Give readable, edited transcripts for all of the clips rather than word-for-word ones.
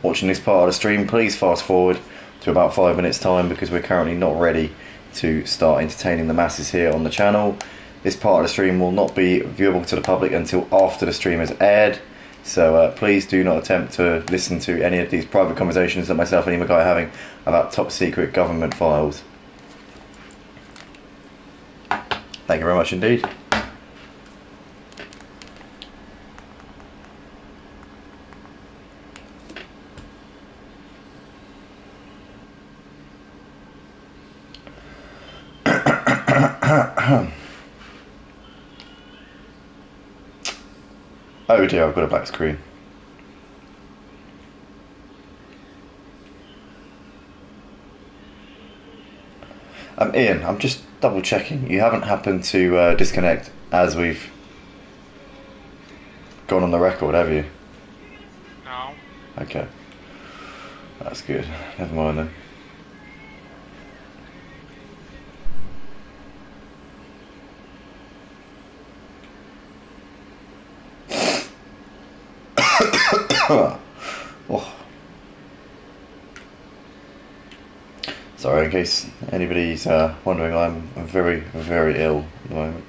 watching this part of the stream, please fast forward to about 5 minutes time, because we're currently not ready to start entertaining the masses here on the channel. This part of the stream will not be viewable to the public until after the stream is aired, so please do not attempt to listen to any of these private conversations that myself and Ema Guy are having about top secret government files. Thank you very much indeed. Oh dear, I've got a black screen. Iain, I'm just double checking. You haven't happened to disconnect as we've gone on the record, have you? No. Okay. That's good. Never mind then. Oh. Sorry, in case anybody's wondering, I'm very, very ill at the moment.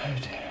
Oh dear.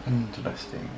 Interesting.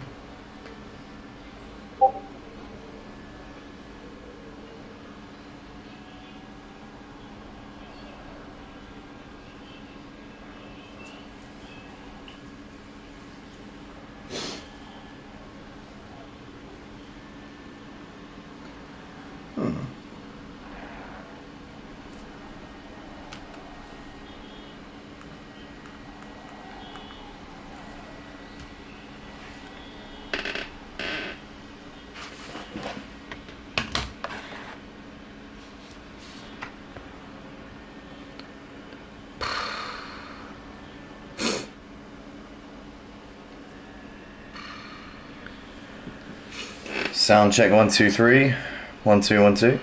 Sound check 1 2 3. 1 2 1 2.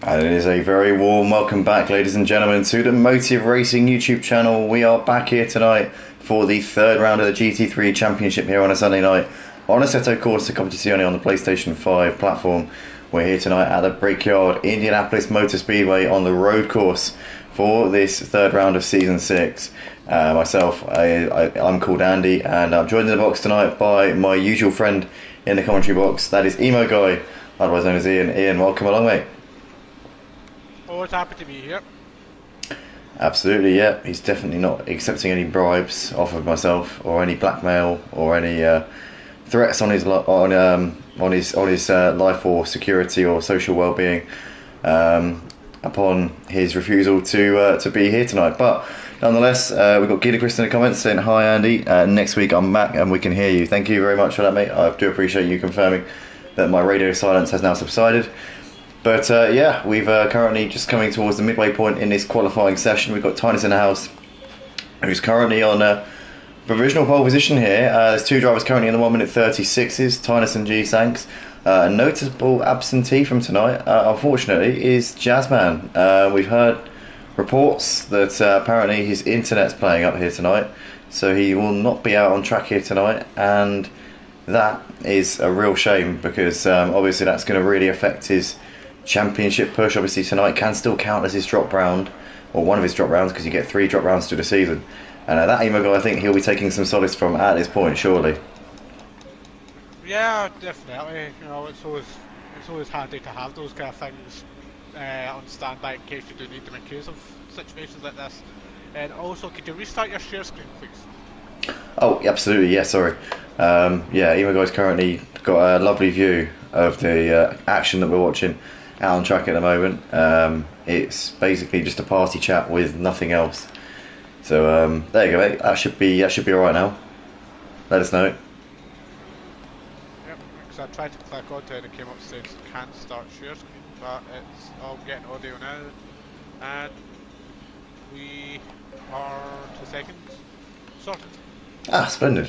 And it is a very warm welcome back, ladies and gentlemen, to the Motive Racing YouTube channel. We are back here tonight for the third round of the GT3 Championship here on a Sunday night on Assetto Corsa Competizione on the PlayStation 5 platform. We're here tonight at the Brickyard Indianapolis Motor Speedway on the road course for this third round of Season 6. I'm called Andy, and I'm joined in the box tonight by my usual friend in the commentary box. That is Emo Guy, otherwise known as Ian. Ian, welcome along, mate. Always happy to be here. Absolutely, yeah. He's definitely not accepting any bribes off of myself, or any blackmail, or any threats on his life or security or social well-being upon his refusal to be here tonight. But nonetheless, we've got Gita Chris in the comments saying, "Hi Andy, next week I'm back and we can hear you." Thank you very much for that, mate. I do appreciate you confirming that my radio silence has now subsided. But yeah, we've currently just coming towards the midway point in this qualifying session. We've got Prentice in the house, who's currently on a provisional pole position here. There's two drivers currently in the 1 minute 36s, Tynus and G-Sanks. A notable absentee from tonight, unfortunately, is Jazzman. We've heard reports that apparently his internet's playing up here tonight, so he will not be out on track here tonight, and that is a real shame because obviously that's going to really affect his championship push. Obviously tonight can still count as his drop round, or one of his drop rounds, because you get 3 drop rounds through the season, and that Emo Guy, I think he'll be taking some solace from at this point, surely. Yeah, definitely. You know, it's always handy to have those kind of things on standby in case you do need them in case of situations like this. And also, could you restart your share screen, please? Oh, absolutely, yeah, sorry. Yeah, Emo Guy's currently got a lovely view of the action that we're watching out on track at the moment. It's basically just a party chat with nothing else. So there you go, mate. That should be alright now. Let us know. Yep, because I tried to click onto it and it came up saying can't start share screen, but it's all getting audio now, and we are 2 seconds sorted. Ah, splendid.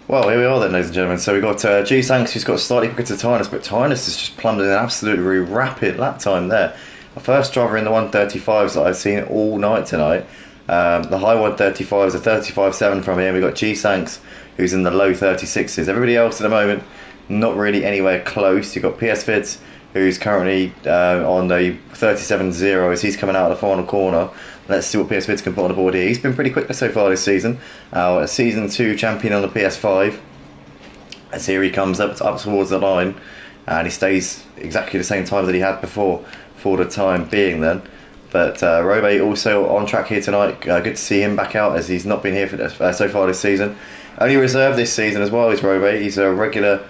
Well, here we are then, ladies and gentlemen. So we've got G-Sanks, who's got slightly quicker to Tynus, but Tynus has just plummeted an absolutely rapid lap time there. The first driver in the 135s that I've seen all night tonight. The high 135s, a 35.7 from here. We've got G-Sanks, who's in the low 36s. Everybody else at the moment, not really anywhere close. You've got PS Fids, who's currently on the 37.0 as he's coming out of the final corner. Let's see what PS Fids can put on the board here. He's been pretty quick so far this season. Our Season 2 champion on the PS5. As here he comes up towards the line, and he stays exactly the same time that he had before for the time being then. But Robe also on track here tonight. Good to see him back out, as he's not been here for so far this season. Only reserve this season as well is Robe. He's a regular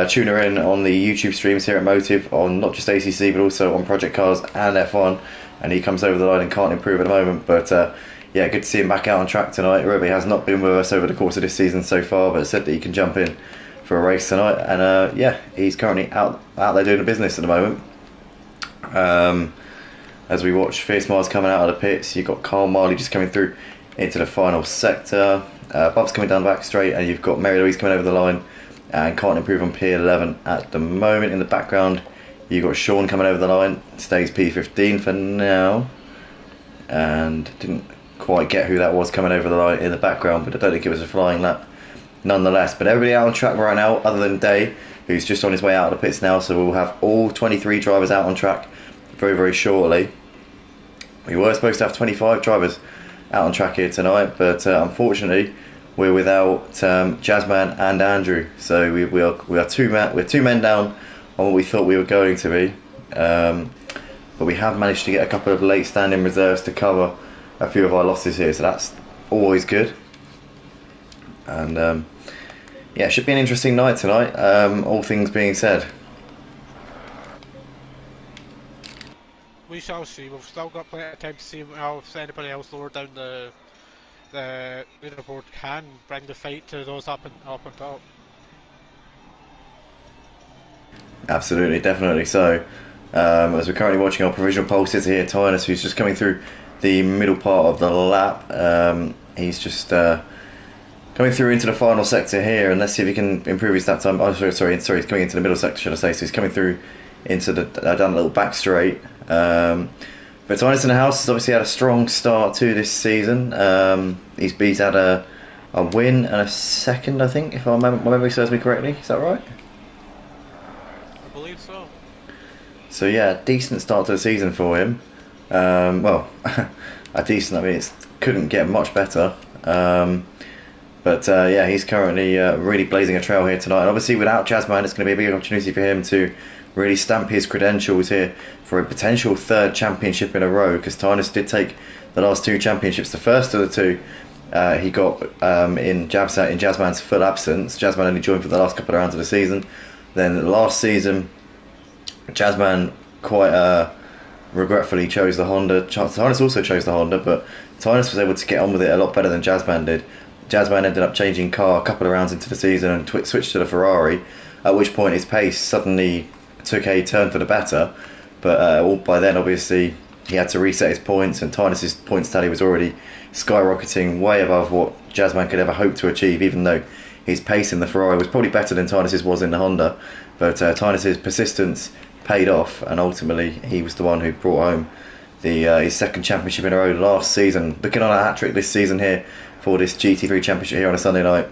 tuner in on the YouTube streams here at Motive, on not just ACC but also on Project Cars and F1, and he comes over the line and can't improve at the moment. But yeah, good to see him back out on track tonight. Robe has not been with us over the course of this season so far, but said that he can jump in for a race tonight, and yeah, he's currently out there doing the business at the moment. As we watch Fierce Mars coming out of the pits, you've got Carl Marley just coming through into the final sector. Bob's coming down the back straight, and you've got Mary Louise coming over the line and can't improve on P11 at the moment. In the background, you've got Sean coming over the line, stays P15 for now, and didn't quite get who that was coming over the line in the background, but I don't think it was a flying lap nonetheless. But everybody out on track right now, other than Day, who's just on his way out of the pits now, so we'll have all 23 drivers out on track very, very shortly. We were supposed to have 25 drivers out on track here tonight, but unfortunately we're without Jazzman and Andrew, so we're two men down on what we thought we were going to be, but we have managed to get a couple of late standing reserves to cover a few of our losses here, so that's always good. And yeah, it should be an interesting night tonight, all things being said. We shall see. We've still got plenty of time to see if anybody else lower down the leaderboard can bring the fight to those up and top. Absolutely, definitely so. As we're currently watching our provisional pole sitter here, Tynus, who's just coming through the middle part of the lap. He's just coming through into the final sector here, and let's see if he can improve his lap time. Oh, sorry, he's coming into the middle sector, should I say. So he's coming through into the down a little back straight. But Titus in the house has obviously had a strong start to this season. He's had a win and a second, I think, if my memory serves me correctly. Is that right? I believe so. So yeah, decent start to the season for him. Well, a decent. I mean, it couldn't get much better. But yeah, he's currently really blazing a trail here tonight. And obviously, without Jazzman, it's going to be a big opportunity for him to really stamp his credentials here for a potential third championship in a row. Because Tynus did take the last 2 championships. The first of the 2 he got in Jazzman's full absence. Jazzman only joined for the last couple of rounds of the season. Then last season, Jazzman quite regretfully chose the Honda. Tynus also chose the Honda, but Tynus was able to get on with it a lot better than Jazzman did. Jazzman ended up changing car a couple of rounds into the season and switched to the Ferrari, at which point his pace suddenly took a turn for the better. But by then, obviously, he had to reset his points, and Tynus's points tally was already skyrocketing way above what Jazzman could ever hope to achieve, even though his pace in the Ferrari was probably better than Tynus's was in the Honda. But Tynus's persistence paid off, and ultimately he was the one who brought home his second championship in a row last season, looking on a hat-trick this season here for this GT3 championship here on a Sunday night.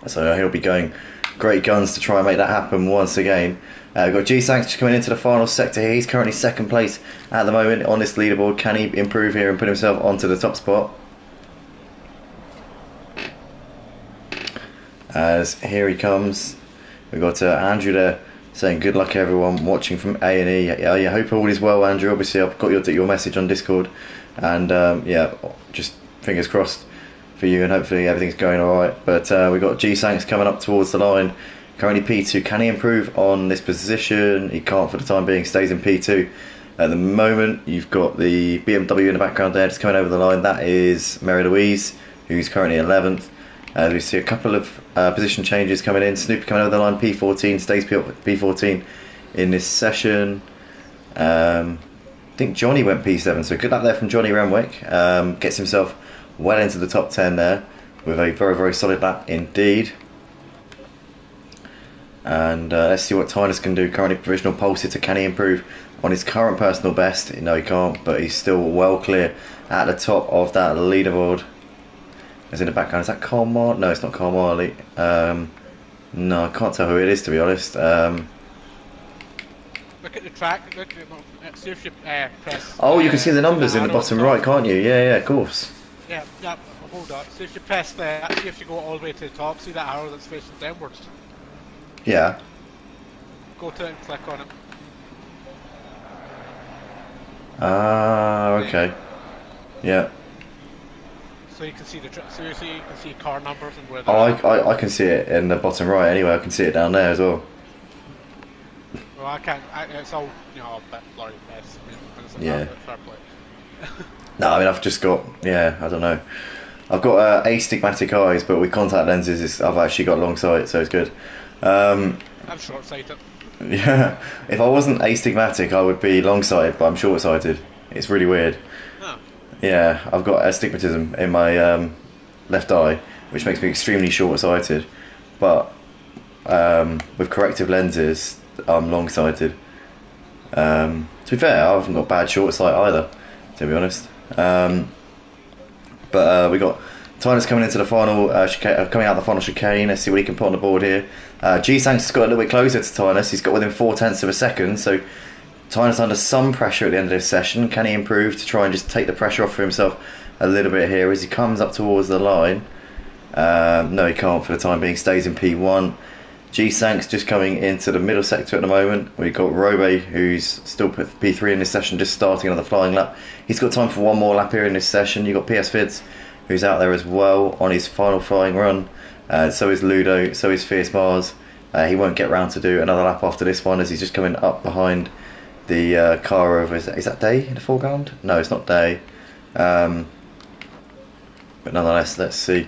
So he'll be going great guns to try and make that happen once again. We've got G-Sanks just coming into the final sector here. He's currently second place at the moment on this leaderboard. Can he improve here and put himself onto the top spot? As here he comes. We've got Andrew there saying good luck everyone watching from A&E. I hope all is well, Andrew. Obviously I've got your message on Discord, and yeah, just fingers crossed for you, and hopefully everything's going alright. But we've got G-Sanks coming up towards the line, currently P2. Can he improve on this position? He can't for the time being, stays in P2 at the moment. You've got the BMW in the background there just coming over the line. That is Mary Louise, who's currently 11th. We see a couple of position changes coming in. Snoopy coming over the line, P14, stays P14 in this session. I think Johnny went P7, so good luck there from Johnny Renwick. Gets himself well into the top 10 there with a very, very solid lap indeed. And let's see what Tynus can do. Currently provisional pulse hitter. Can he improve on his current personal best? No, he can't, but he's still well clear at the top of that leaderboard. Is in the background. Is that Carl Marley? No, it's not Carl Marley. No, I can't tell who it is, to be honest. Look at the track. Look at see if you press. Oh, you can see the numbers in the bottom right, can't you? Yeah, of course. Yeah. Hold on. See if you press there. See if you go all the way to the top. See that arrow that's facing downwards. Yeah. Go to it and click on it. Ah, okay. Yeah. So you can see you can see car numbers and where. I can see it in the bottom right. Anyway, I can see it down there as well. Well, I can't. It's all a bit blurry. Yeah. Fair play. No, I mean I've just got I don't know. I've got astigmatic eyes, but with contact lenses, I've actually got long sight, so it's good. I'm short-sighted. Yeah, if I wasn't astigmatic, I would be long-sighted, but I'm short-sighted. It's really weird. Oh. Yeah, I've got astigmatism in my left eye, which makes me extremely short-sighted. But with corrective lenses, I'm long-sighted. To be fair, I haven't got bad short sight either, to be honest. But we got Tynus coming into the final, coming out the final chicane. Let's see what he can put on the board here. G-Sanks has got a little bit closer to Tynus. He's got within 0.4 of a second, so Tynus under some pressure at the end of this session. Can he improve to try and just take the pressure off for himself a little bit here as he comes up towards the line? No, he can't for the time being. Stays in P1. G-Sanks just coming into the middle sector at the moment. We've got Robe, who's still P3 in this session, just starting another flying lap. He's got time for one more lap here in this session. You've got PS Fids, who's out there as well on his final flying run. So is Ludo, so is Fierce Mars. He won't get round to do another lap after this one as he's just coming up behind the car over. Is that Day in the foreground? No, it's not Day. But nonetheless, let's see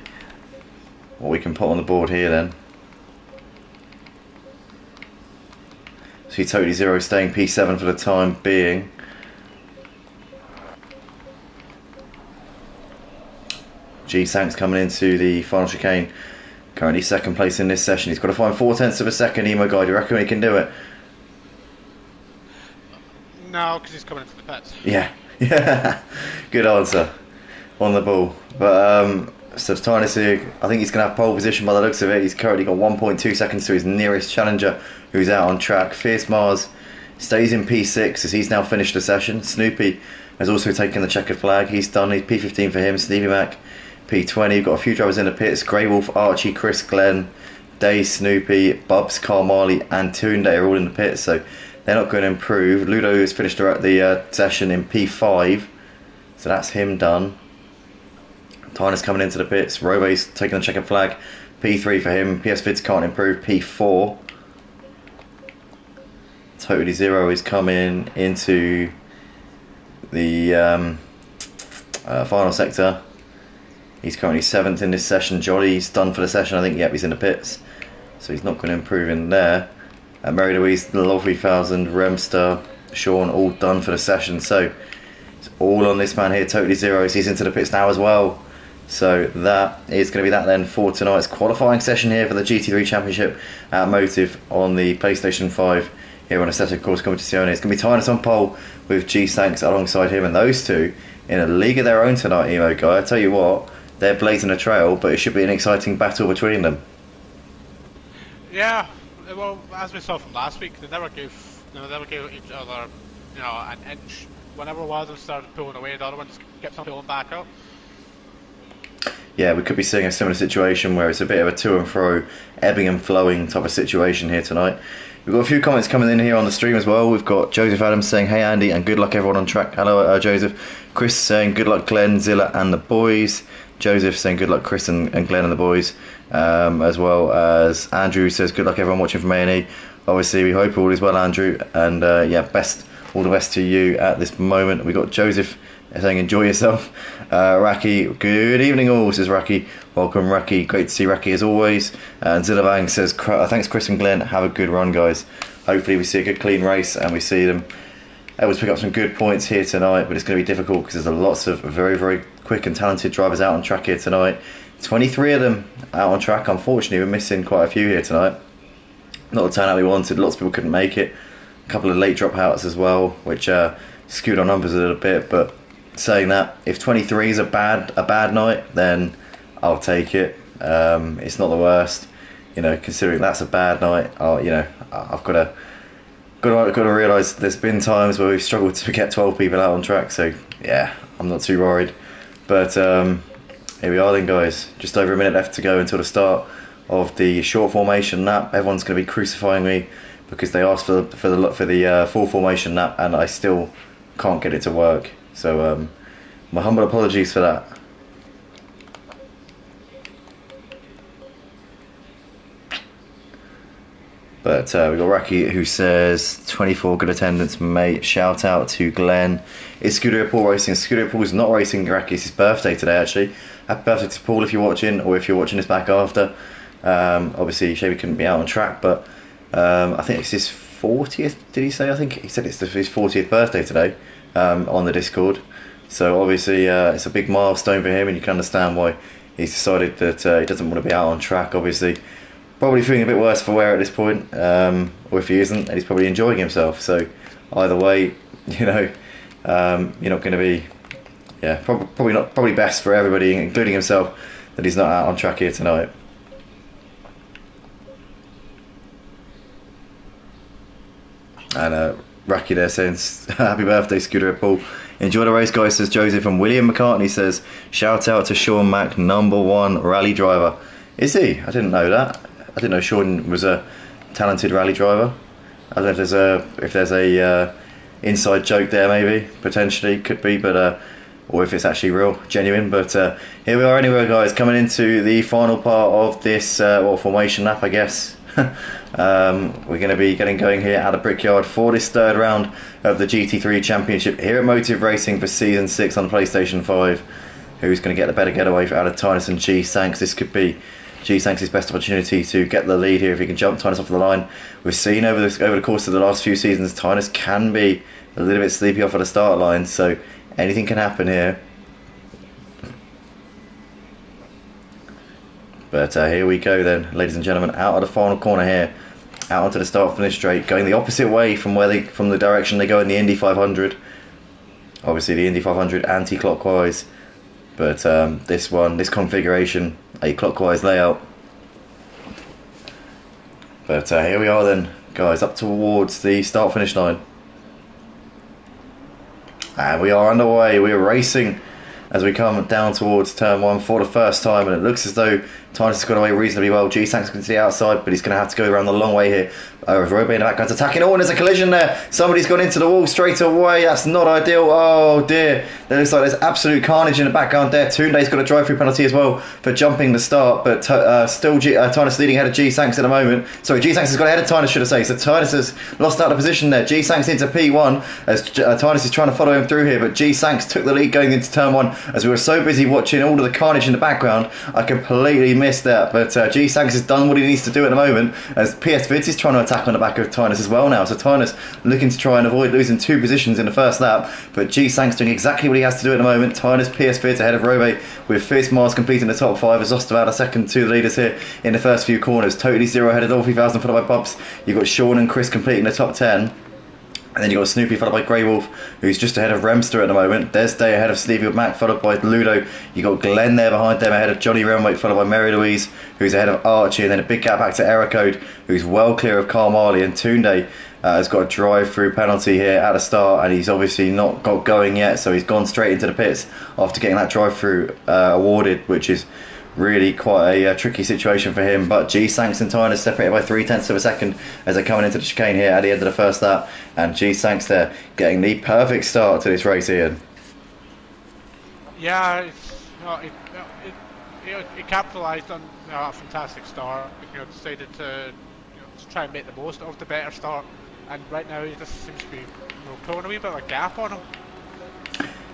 what we can put on the board here then. So he totally zero, staying P7 for the time being. G-Sanks coming into the final chicane. Currently second place in this session. He's got to find 0.4 of a second. Emo Guy, do you reckon he can do it? No, because he's coming into the pits. Yeah, yeah, good answer on the ball. But so Tynus here, I think he's going to have pole position by the looks of it. He's currently got 1.2 seconds to his nearest challenger, who's out on track. Fierce Mars stays in P6 as he's now finished the session. Snoopy has also taken the checkered flag. He's done his P15 for him. Stevie Mac P20. We've got a few drivers in the pits. Grey Wolf, Archie, Chris, Glenn, Day, Snoopy, Bubs, Carl Marley and Toonday are all in the pits, so they're not going to improve. Ludo has finished the session in P5, so that's him done. Tyner's coming into the pits. Robe's taking the checkered flag. P3 for him. PS Vids can't improve. P4. Totally Zero is coming into the final sector. He's currently 7th in this session. Jolly's done for the session. I think, yep, he's in the pits, so he's not going to improve in there. Mary Louise, Lovely Thousand, Remster, Sean, all done for the session. So it's all on this man here, Totally Zero. He's into the pits now as well. So that is going to be that then for tonight's qualifying session here for the GT3 Championship at Motive on the PlayStation 5 here on Assetto Corsa Competizione. It's going to be Tynus on pole with G-Sanks alongside him, and those two in a league of their own tonight, Emo Guy. I tell you what, they're blazing a trail, but it should be an exciting battle between them. Yeah, well, as we saw from last week, they never gave each other, an inch. Whenever one of them started pulling away, the other one just kept on pulling back up. Yeah, we could be seeing a similar situation where it's a bit of a to and fro, ebbing and flowing type of situation here tonight. We've got a few comments coming in here on the stream as well. We've got Joseph Adams saying, "Hey Andy, and good luck everyone on track." Hello, Joseph. Chris saying, "Good luck Glenn, Zilla and the boys." Joseph saying, "Good luck Chris and Glenn and the boys." As well as Andrew says, "Good luck everyone watching from A&E." Obviously, we hope all is well, Andrew, and yeah, all the best to you at this moment. We got Joseph saying, "Enjoy yourself." Raki, "Good evening all," says Raki. Welcome Raki, great to see Raki as always. And Zillabang says, "Thanks Chris and Glenn, have a good run guys." Hopefully we see a good clean race and we see them able to pick up some good points here tonight, but it's going to be difficult because there's lots of very, very quick and talented drivers out on track here tonight. 23 of them out on track. Unfortunately, we're missing quite a few here tonight. Not the turnout we wanted. Lots of people couldn't make it. A couple of late dropouts as well, which skewed our numbers a little bit. But saying that, if 23 is a bad night, then I'll take it. It's not the worst, considering that's a bad night. I've got to realise there's been times where we've struggled to get 12 people out on track. So yeah, I'm not too worried. But here we are then, guys. Just over a minute left to go until the start of the short formation lap. Everyone's going to be crucifying me because they asked for the full formation lap, and I still can't get it to work. So my humble apologies for that. But we've got Raki who says 24 good attendance, mate. Shout out to Glenn. Is Scuderia Paul racing? Scuderia Paul's not racing, Raki. It's his birthday today, actually. Happy birthday to Paul if you're watching, or if you're watching this back after. Obviously, Shavy couldn't be out on track, but I think it's his 40th, did he say? I think he said it's his 40th birthday today on the Discord. So obviously, it's a big milestone for him, and you can understand why he's decided that he doesn't want to be out on track, obviously. Probably feeling a bit worse for wear at this point, or if he isn't, and he's probably enjoying himself. So either way, you're not going to be, probably best for everybody, including himself, that he's not out on track here tonight. And Raki there saying, "Happy birthday, Scooter Paul. Enjoy the race, guys," says Joseph. And William McCartney says, "Shout out to Sean Mack, #1 rally driver." Is he? I didn't know that. I didn't know Sean was a talented rally driver. I don't know if there's a inside joke there, maybe, potentially, could be, but or if it's actually real, genuine. But here we are anyway, guys, coming into the final part of this formation lap, I guess. We're going to be getting going here at the Brickyard for this third round of the GT3 Championship here at Motive Racing for Season 6 on PlayStation 5. Who's going to get the better getaway out of Tynus and G-Sanks? This could be G-Sanks' best opportunity to get the lead here if he can jump Tynus off the line. We've seen over the course of the last few seasons, Tynus can be a little bit sleepy off at the start line, so anything can happen here. But here we go then, ladies and gentlemen, out of the final corner here out onto the start finish straight, going the opposite way from the direction they go in the Indy 500. Obviously the Indy 500 anti-clockwise, but this configuration, a clockwise layout. But here we are then, guys, up towards the start finish line. And we are underway, we are racing as we come down towards turn 1 for the first time, and it looks as though Titus has got away reasonably well. G-Sank's going to the outside, but he's going to have to go around the long way here. Robe in the background attacking. Oh, and there's a collision there. Somebody's gone into the wall straight away. That's not ideal. Oh dear. There looks like there's absolute carnage in the background there. Tunde's got a drive-through penalty as well for jumping the start, but still Titus leading ahead of G-Sanks at the moment. Sorry, G-Sanks has got ahead of Titus, should I say. So Titus has lost out of position there. G-Sanks into P1 as Titus is trying to follow him through here, but G-Sanks took the lead going into turn 1 as we were so busy watching all of the carnage in the background. I completely missed that, but G-Sanks has done what he needs to do at the moment as PS Vids is trying to attack on the back of Titus as well now. So Titus looking to try and avoid losing 2 positions in the first lap, but G-Sanks doing exactly what he has to do at the moment. Titus, PS Vids ahead of Robe with Fierce Mars completing the top 5, has lost about a second to the leaders here in the first few corners. Totally Zero ahead of Dolphy 3000 followed by Bubs. You've got Sean and Chris completing the top 10. And then you've got Snoopy followed by Grey Wolf, who's just ahead of Remster at the moment. Des Day ahead of Stevie with Mac, followed by Ludo. You've got Glenn there behind them ahead of Johnny Renwick, followed by Mary Louise, who's ahead of Archie. And then a big gap back to Ericode, who's well clear of Carl Marley. And Tunde has got a drive-through penalty here at the start, and he's obviously not got going yet, so he's gone straight into the pits after getting that drive-through awarded, which is really quite a tricky situation for him. But G-Sanks and Tyner separated by 0.3 of a second as they're coming into the chicane here at the end of the first lap, and G-Sanks there getting the perfect start to this race, Ian. Yeah, it capitalised on a fantastic start. Decided to try and make the most of the better start, and right now he just seems to be pulling a wee bit of a gap on him.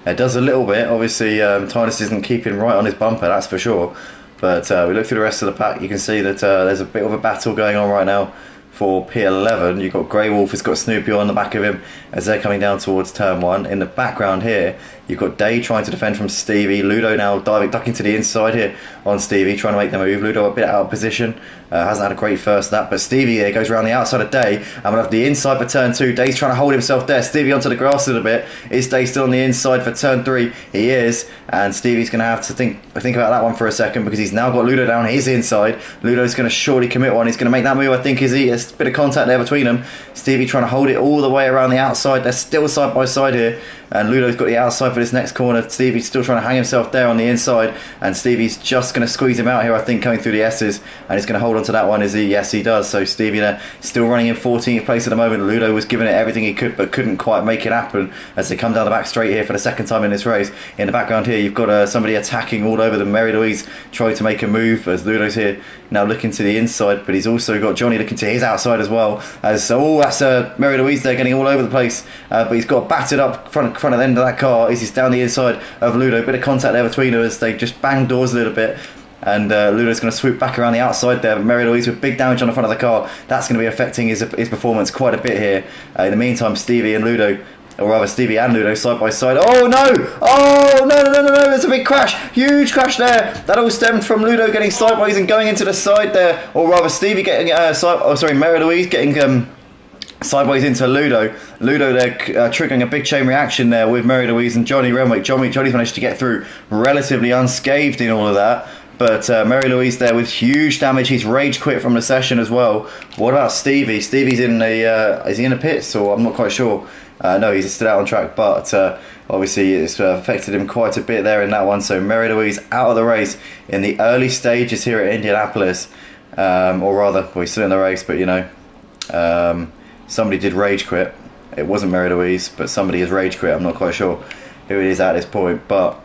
It does a little bit. Obviously, Titus isn't keeping right on his bumper, that's for sure. But we look through the rest of the pack, you can see that there's a bit of a battle going on right now for P11. You've got Grey Wolf has got Snoopy on the back of him as they're coming down towards turn 1. In the background here, you've got Day trying to defend from Stevie. Ludo now ducking to the inside here on Stevie, trying to make the move. Ludo a bit out of position. Hasn't had a great first lap, but Stevie here goes around the outside of Day, and we'll have the inside for turn 2. Day's trying to hold himself there. Stevie onto the grass a little bit. Is Day still on the inside for turn 3? He is, and Stevie's going to have to think about that one for a second, because he's now got Ludo down his inside. Ludo's going to surely commit one. He's going to make that move, I think. There's a bit of contact there between them. Stevie trying to hold it all the way around the outside. They're still side by side here, and Ludo's got the outside for this next corner. Stevie's still trying to hang himself there on the inside, and Stevie's just going to squeeze him out here, I think, coming through the S's, and he's going to hold on to that one. Is he? Yes, he does. So Stevie there still running in 14th place at the moment. Ludo was giving it everything he could, but couldn't quite make it happen as they come down the back straight here for the second time in this race. In the background here, you've got somebody attacking all over them. Mary Louise trying to make a move as Ludo's here now looking to the inside, but he's also got Johnny looking to his outside as well. As that's Mary Louise there getting all over the place, but he's got battered up front of the end of that car as he's down the inside of Ludo. Bit of contact there between them as they just bang doors a little bit. And Ludo's going to swoop back around the outside there. Mary Louise with big damage on the front of the car. That's going to be affecting his performance quite a bit here. In the meantime, Stevie and Ludo, or rather Stevie and Ludo side by side. Oh no! Oh no! There's a big crash. Huge crash there. That all stemmed from Ludo getting sideways and going into the side there. Or rather Stevie getting Mary Louise getting sideways into Ludo. Ludo there triggering a big chain reaction there with Mary Louise and Johnny Renwick. Johnny's managed to get through relatively unscathed in all of that. But Mary Louise there with huge damage. He's rage quit from the session as well. What about Stevie? Stevie's in the is he in the pits, or I'm not quite sure. No, he's still out on track, but obviously it's affected him quite a bit there in that one. So Mary Louise out of the race in the early stages here at Indianapolis, or rather, well, he's still in the race, but somebody did rage quit. It wasn't Mary Louise, but somebody has rage quit. I'm not quite sure who it is at this point, but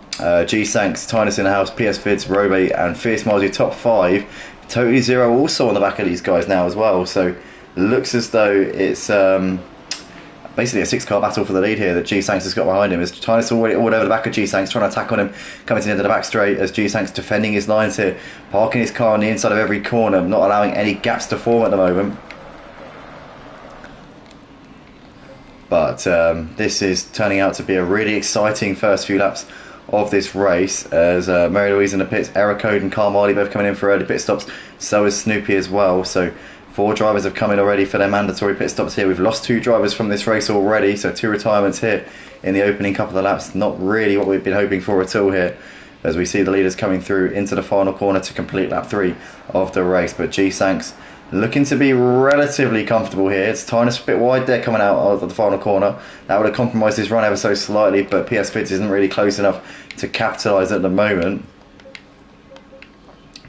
G-Sanks, Tinus in the house, PS Vids, Robe and Fierce Mars, top 5. Totally Zero also on the back of these guys now as well, so looks as though it's basically a 6-car battle for the lead here that G-Sanks has got behind him. As Tinus already all over the back of G-Sanks, trying to attack on him, coming to the end of the back straight as G-Sanks defending his lines here, parking his car on the inside of every corner, not allowing any gaps to form at the moment. But this is turning out to be a really exciting first few laps of this race, as Mary Louise in the pits, Ericode and Carl Marley both coming in for early pit stops. So is Snoopy as well. So 4 drivers have come in already for their mandatory pit stops here. We've lost 2 drivers from this race already, so 2 retirements here in the opening couple of laps. Not really what we've been hoping for at all here, as we see the leaders coming through into the final corner to complete lap 3 of the race. But G-Sanks looking to be relatively comfortable here. It's Tynus a bit wide there coming out of the final corner. That would have compromised his run ever so slightly, but PS Fitz isn't really close enough to capitalise at the moment.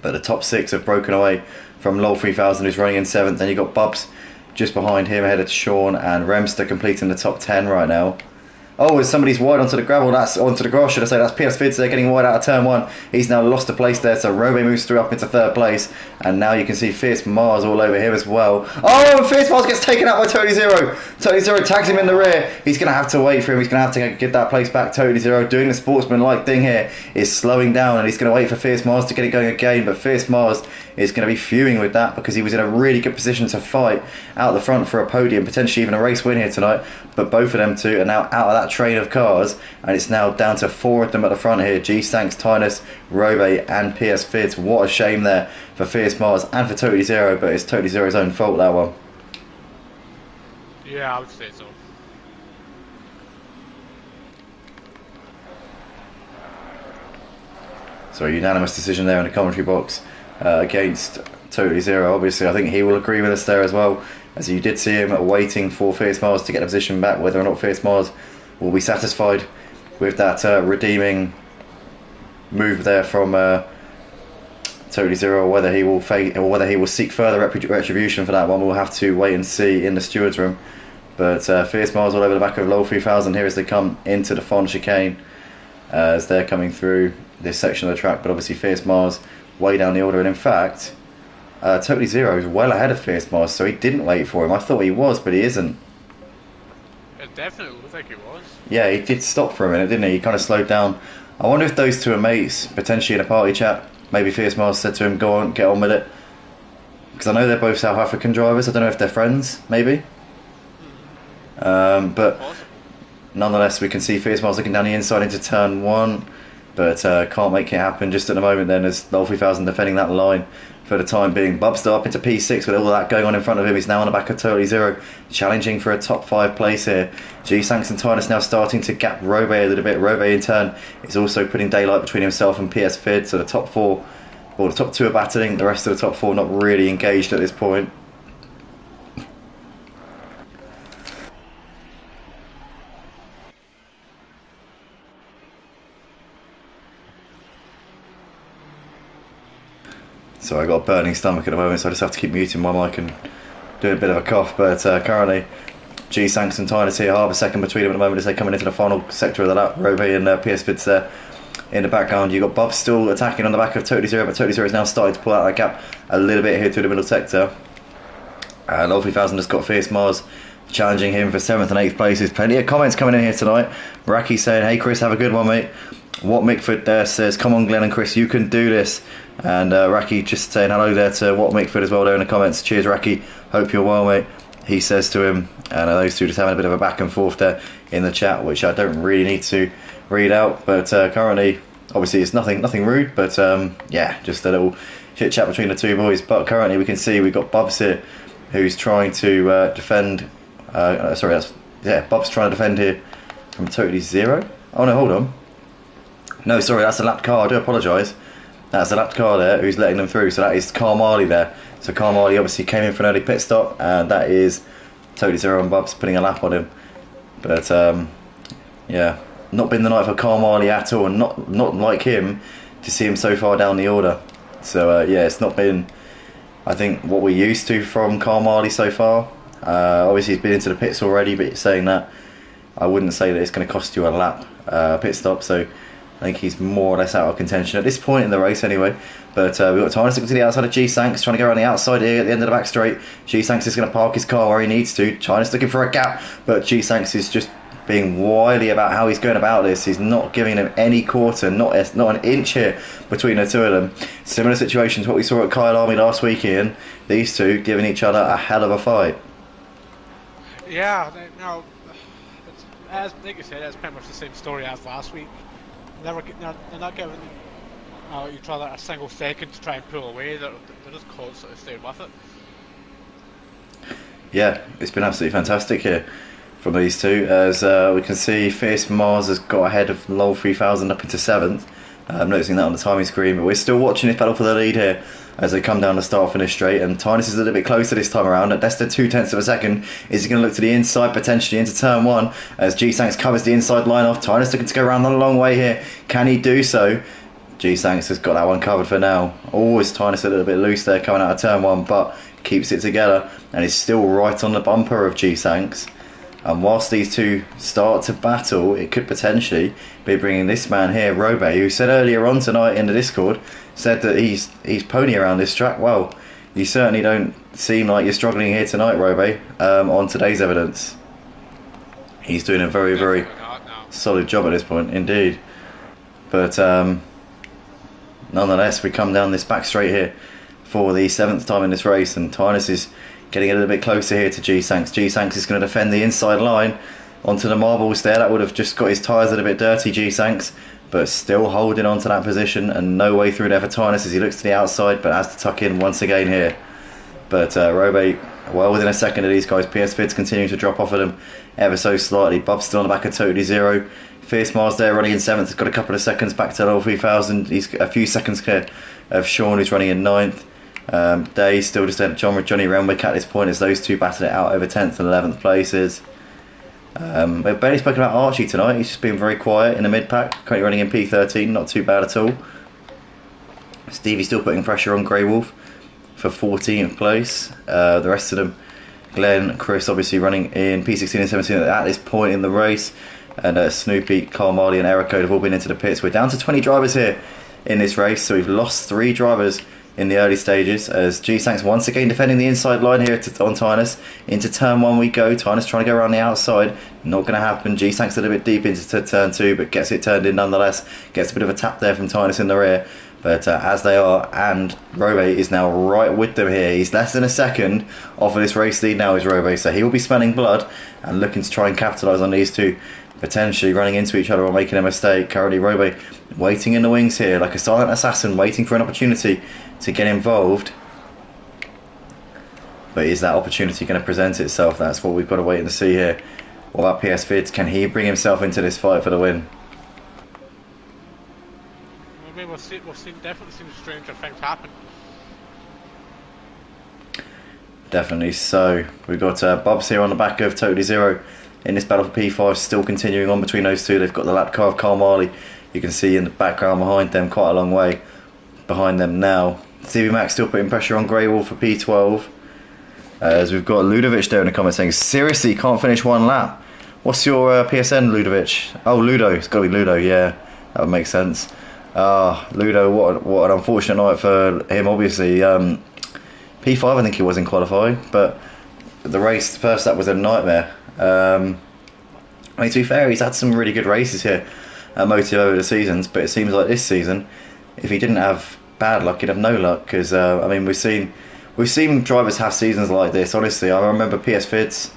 But the top 6 have broken away from LOL 3000, who's running in 7th. Then you've got Bubs just behind him, ahead of Sean, and Remster completing the top 10 right now. Oh, as somebody's wide onto the gravel, that's onto the grass, should I say. That's PS Fitz there getting wide out of turn 1. He's now lost a place there, so Robe moves through up into 3rd place. And now you can see Fierce Mars all over him as well. Oh, and Fierce Mars gets taken out by Tony Zero. Tony Zero tags him in the rear. He's going to have to wait for him. He's going to have to get that place back. Tony Zero doing the sportsman-like thing here is slowing down, and he's going to wait for Fierce Mars to get it going again. But Fierce Mars is going to be fuming with that, because he was in a really good position to fight out the front for a podium, potentially even a race win here tonight. But both of them two are now out of that train of cars, and it's now down to 4 of them at the front here. G-Stanks, Tynus, Robe and PS Fitz. What a shame there for Fierce Mars and for Totally Zero, but it's Totally Zero's own fault, that one. Yeah, I would say so. So a unanimous decision there in the commentary box against Totally Zero. Obviously, I think he will agree with us there as well, as you did see him waiting for Fierce Mars to get a position back. Whether or not Fierce Mars will be satisfied with that redeeming move there from Totally Zero, or whether he will seek further retribution for that one, we'll have to wait and see in the stewards room. But Fierce Mars all over the back of LOL 3000 here as they come into the Fond chicane, as they're coming through this section of the track. But obviously Fierce Mars way down the order, and in fact Totally Zero is well ahead of Fierce Mars, so he didn't wait for him. I thought he was, but he isn't. It definitely looked like it was. Yeah, he did stop for a minute, didn't he? He kind of slowed down. I wonder if those two are mates, potentially in a party chat. Maybe Fierce Mars said to him, go on, get on with it. Because I know they're both South African drivers. I don't know if they're friends, maybe. But nonetheless, we can see Fierce Mars looking down the inside into turn 1, but can't make it happen just at the moment then, as LOL 3000 defending that line for the time being. Bubster up into P6 with all that going on in front of him. He's now on the back of Totally Zero, challenging for a top 5 place here. G-Sanks and Tynus now starting to gap Robe a little bit. Robe in turn is also putting daylight between himself and PS Fid, so the top 4, or the top 2 are battling, the rest of the top 4 not really engaged at this point. So I got a burning stomach at the moment, so I just have to keep muting my mic and doing a bit of a cough. But currently, G-Sanks and Tynus here, half a second between them at the moment as they're coming into the final sector of the lap. Robe and PS Fitz there in the background. You've got Bob still attacking on the back of Totally Zero, but Totally Zero is now starting to pull out that gap a little bit here through the middle sector. LOL 3000 has got Fierce Mars challenging him for 7th and 8th places. Plenty of comments coming in here tonight. Raki saying, hey Chris, have a good one, mate. What Mickford there says, come on Glenn and Chris, you can do this. And Raki just saying hello there to What Mickford as well there in the comments. Cheers Raki, hope you're well, mate, he says to him. And those two just having a bit of a back and forth there in the chat, which I don't really need to read out. But currently, obviously it's nothing rude, but yeah, just a little chit chat between the two boys. But currently we can see we've got Bubs here, who's trying to defend. Bubs trying to defend here from Totally Zero. Oh no, hold on. No, sorry, that's a lapped car. I do apologise. That's a lapped car there who's letting them through. So that is Carl Marley there. So Carl Marley obviously came in for an early pit stop, and that is Totally Zero and Bubs putting a lap on him. But yeah, not been the night for Carl Marley at all, and not like him to see him so far down the order. So yeah, it's not been, I think, what we're used to from Carl Marley so far. Obviously he's been into the pits already, but saying that, I wouldn't say that it's going to cost you a lap pit stop. So I think he's more or less out of contention at this point in the race anyway. But we've got Tynus looking to the outside of G-Sanks, trying to go around the outside here at the end of the back straight. G-Sanks is going to park his car where he needs to. Tynus looking for a gap, but G-Sanks is just being wily about how he's going about this. He's not giving him any quarter, not an inch here between the two of them. Similar situation to what we saw at Kyle Army last week, Ian. These two giving each other a hell of a fight. Yeah, now, as like you said, it's pretty much the same story as last week. They're not giving each other a single second to try and pull away. They're just constantly staying with it. yeah, it's been absolutely fantastic here from these two. As we can see, Fierce Mars has got ahead of Lol 3000 up into 7th. I'm noticing that on the timing screen, but we're still watching this battle for the lead here as they come down the start-finish straight, and Tynus is a little bit closer this time around. At less than 0.2 of a second, is he going to look to the inside, potentially into turn 1, as G-Sanks covers the inside line off. Tynus looking to go around the long way here. Can he do so? G-Sanks has got that one covered for now. Always Tynus a little bit loose there coming out of turn 1, but keeps it together and is still right on the bumper of G-Sanks. And whilst these two start to battle, it could potentially be bringing this man here, Robe, who said earlier on tonight in the Discord, said that he's pony around this track. Well, you certainly don't seem like you're struggling here tonight, Robe, on today's evidence. He's doing a very, very solid job at this point, indeed. But nonetheless, we come down this back straight here for the 7th time in this race, and Tynus is getting a little bit closer here to G-Sanks. G-Sanks is going to defend the inside line onto the marbles there. That would have just got his tyres a little bit dirty, G-Sanks, but still holding on to that position and no way through there for Tynus as he looks to the outside, but has to tuck in once again here. But Robe, well within a second of these guys. PS Fid's continuing to drop off of them ever so slightly. Bub's still on the back of Totally Zero. Fierce Mars there running in 7th. He's got a couple of seconds back to Level 3000. He's a few seconds clear of Sean, who's running in 9th. Day still just ahead of Johnny Renwick at this point as those two battle it out over 10th and 11th places. We've barely spoken about Archie tonight. He's just been very quiet in the mid-pack, currently running in P13, not too bad at all. Stevie's still putting pressure on Grey Wolf for 14th place. The rest of them, Glenn, Chris obviously running in P16 and 17 at this point in the race, and Snoopy, Carl Marley and Erico have all been into the pits. We're down to 20 drivers here in this race, so we've lost 3 drivers in the early stages as G-Sanks once again defending the inside line here on Tynus. Into turn 1 we go. Tynus trying to go around the outside. Not going to happen. G-Sanks a little bit deep into turn 2, but gets it turned in nonetheless. Gets a bit of a tap there from Tynus in the rear. But as they are, and Robe is now right with them here. He's less than a second off of this race lead now, is Robe. So he will be smelling blood and looking to try and capitalise on these two potentially running into each other or making a mistake. Currently Robe waiting in the wings here like a silent assassin, waiting for an opportunity to get involved. But is that opportunity going to present itself? That's what we've got to wait and see here. What about PS Fids? Can he bring himself into this fight for the win? I mean, definitely seen stranger things happen. Definitely so. We've got Bob's here on the back of Totally Zero in this battle for P5, still continuing on between those two. They've got the lap car of Carl Marley. You can see in the background behind them, quite a long way behind them now. TV Max still putting pressure on Grey Wolf for P12. As we've got Ludovic there in the comments saying, seriously, can't finish one lap. What's your PSN, Ludovic? Oh, Ludo. It's got to be Ludo, yeah. That would make sense. Ludo, what an unfortunate night for him, obviously. P5, I think he was in qualifying, but the race, first lap was a nightmare. I mean, to be fair, he's had some really good races here at Motive over the seasons, but it seems like this season, if he didn't have bad luck, he'd have no luck. Because I mean, we've seen drivers have seasons like this. Honestly, I remember PS Fids.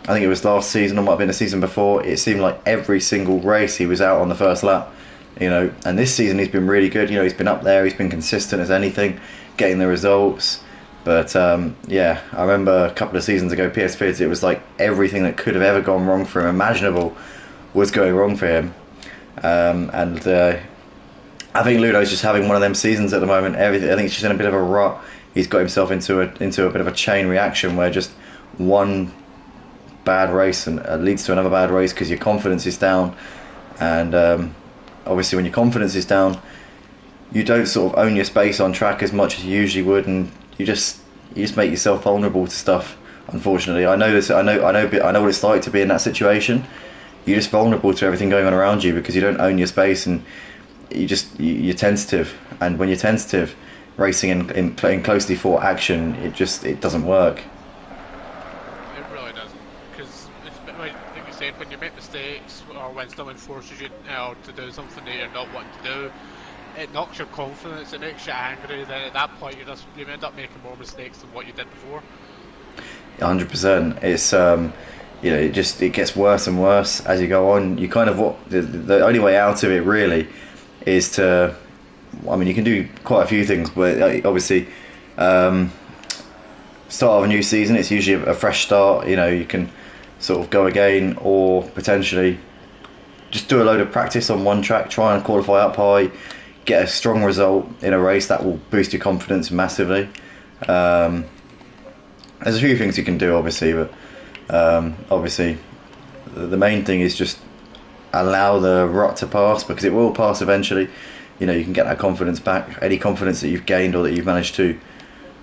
I think it was last season, or might have been the season before. It seemed like every single race he was out on the first lap. You know, and this season he's been really good. You know, he's been up there. He's been consistent as anything, getting the results. But yeah, I remember a couple of seasons ago, PS Fids, it was like everything that could have ever gone wrong for him, imaginable, was going wrong for him. I think Ludo's just having one of them seasons at the moment. I think he's just in a bit of a rut. He's got himself into a bit of a chain reaction where just one bad race and leads to another bad race because your confidence is down. And obviously, when your confidence is down, you don't sort of own your space on track as much as you usually would, and you just make yourself vulnerable to stuff. Unfortunately, I know this. I know what it's like to be in that situation. You're just vulnerable to everything going on around you because you don't own your space, and you're tentative. And when you're tentative, racing in closely fought action, it doesn't work. It really doesn't, because like you said, when you make mistakes or when someone forces you to do something that you're not wanting to do, it knocks your confidence, it makes you angry. Then at that point, you end up making more mistakes than what you did before. 100%. It's it gets worse and worse as you go on. You kind of the only way out of it really is to, I mean, you can do quite a few things, but obviously start of a new season, it's usually a fresh start. You know, you can sort of go again, or potentially just do a load of practice on one track, try and qualify up high, get a strong result in a race that will boost your confidence massively. There's a few things you can do, obviously, but obviously the main thing is just allow the rut to pass, because it will pass eventually. You know, you can get that confidence back. Any confidence that you've gained or that you've managed to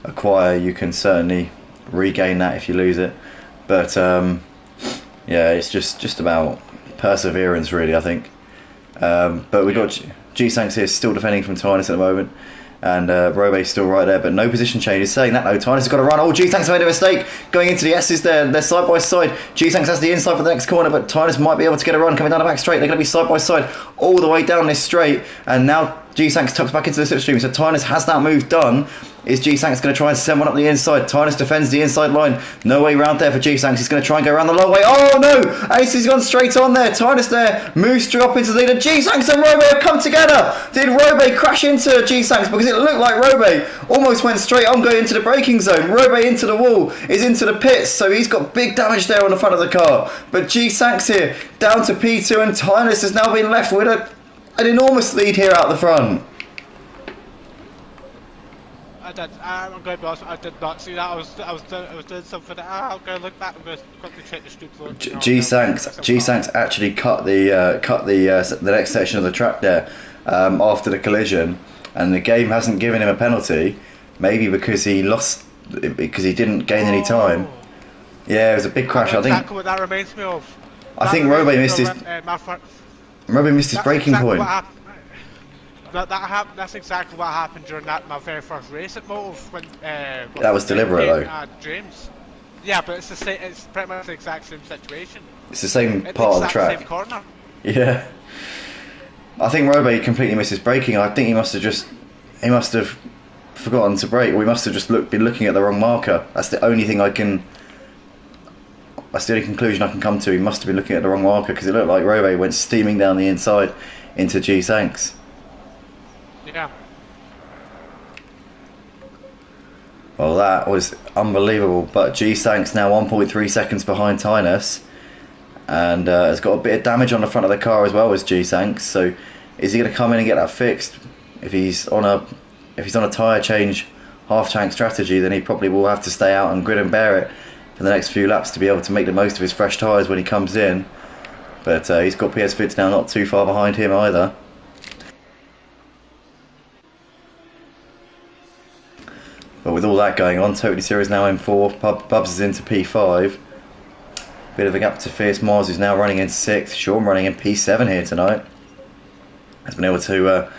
acquire, you can certainly regain that if you lose it. But yeah, it's just about perseverance, really, I think. But we've got G-Sanks here still defending from Tynus at the moment, and Robe's still right there, but no position change. He's saying that though, Tynus has got to run. Oh, G-Sanks made a mistake going into the S's there. They're side by side. G-Sanks has the inside for the next corner, but Tynus might be able to get a run coming down the back straight. They're going to be side by side all the way down this straight, and now G-Sanks tucks back into the slipstream. So Tynus has that move done. Is G-Sanks going to try and send one up the inside? Tynus defends the inside line. No way round there for G-Sanks. He's going to try and go around the long way. Oh no! Ace has gone straight on there. Tynus there moves straight up into the leader. G-Sanks and Robe have come together. Did Robe crash into G-Sanks? Because it looked like Robe almost went straight on going into the braking zone. Robe into the wall, is into the pits, so he's got big damage there on the front of the car. But G-Sanks here down to P2, and Tynus has now been left with an enormous lead here out the front. I'm going to be honest, I did not see that. I was doing something. I'm going to look back. I'm going to quickly check the street. G-Sanks actually cut the next section of the track there after the collision, and the game hasn't given him a penalty. Maybe because he didn't gain any time. Yeah, it was a big crash. I think exactly what that reminds me of. I think Robe missed his braking point. That's exactly what happened during my very first race at Motive when that was deliberate though. James. Yeah, but it's the same. It's pretty much the exact same situation. It's the same part of the track. Same corner. Yeah. I think Robe completely missed his braking. I think he must have forgotten to brake. We must have just been looking at the wrong marker. That's the only conclusion I can come to. He must have been looking at the wrong marker, because it looked like Robe went steaming down the inside into G-Sanks. Yeah. Well, that was unbelievable. But G-Sanks now 1.3 seconds behind Tynus, and has got a bit of damage on the front of the car as well as G-Sanks. So, is he going to come in and get that fixed? If he's on a tyre change half tank strategy, then he probably will have to stay out and grid and bear it for the next few laps to be able to make the most of his fresh tyres when he comes in. But he's got PS Fits now not too far behind him either. But with all that going on, Totally Serious now in 4th, Bubs is into P5. Bit of a gap to Fierce. Mars is now running in 6th. Sean running in P7 here tonight. Has been able to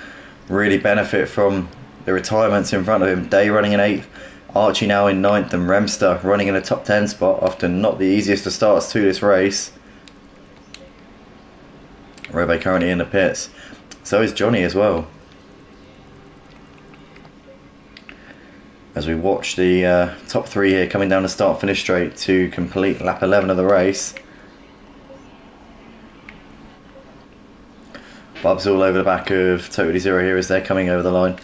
really benefit from the retirements in front of him. Day running in 8th. Archie now in 9th, and Remster running in a top 10 spot after not the easiest of starts to this race. Robe currently in the pits. So is Johnny as well. As we watch the top 3 here coming down the start-finish straight to complete lap 11 of the race. Bubs all over the back of Totally Zero here as they're coming over the line.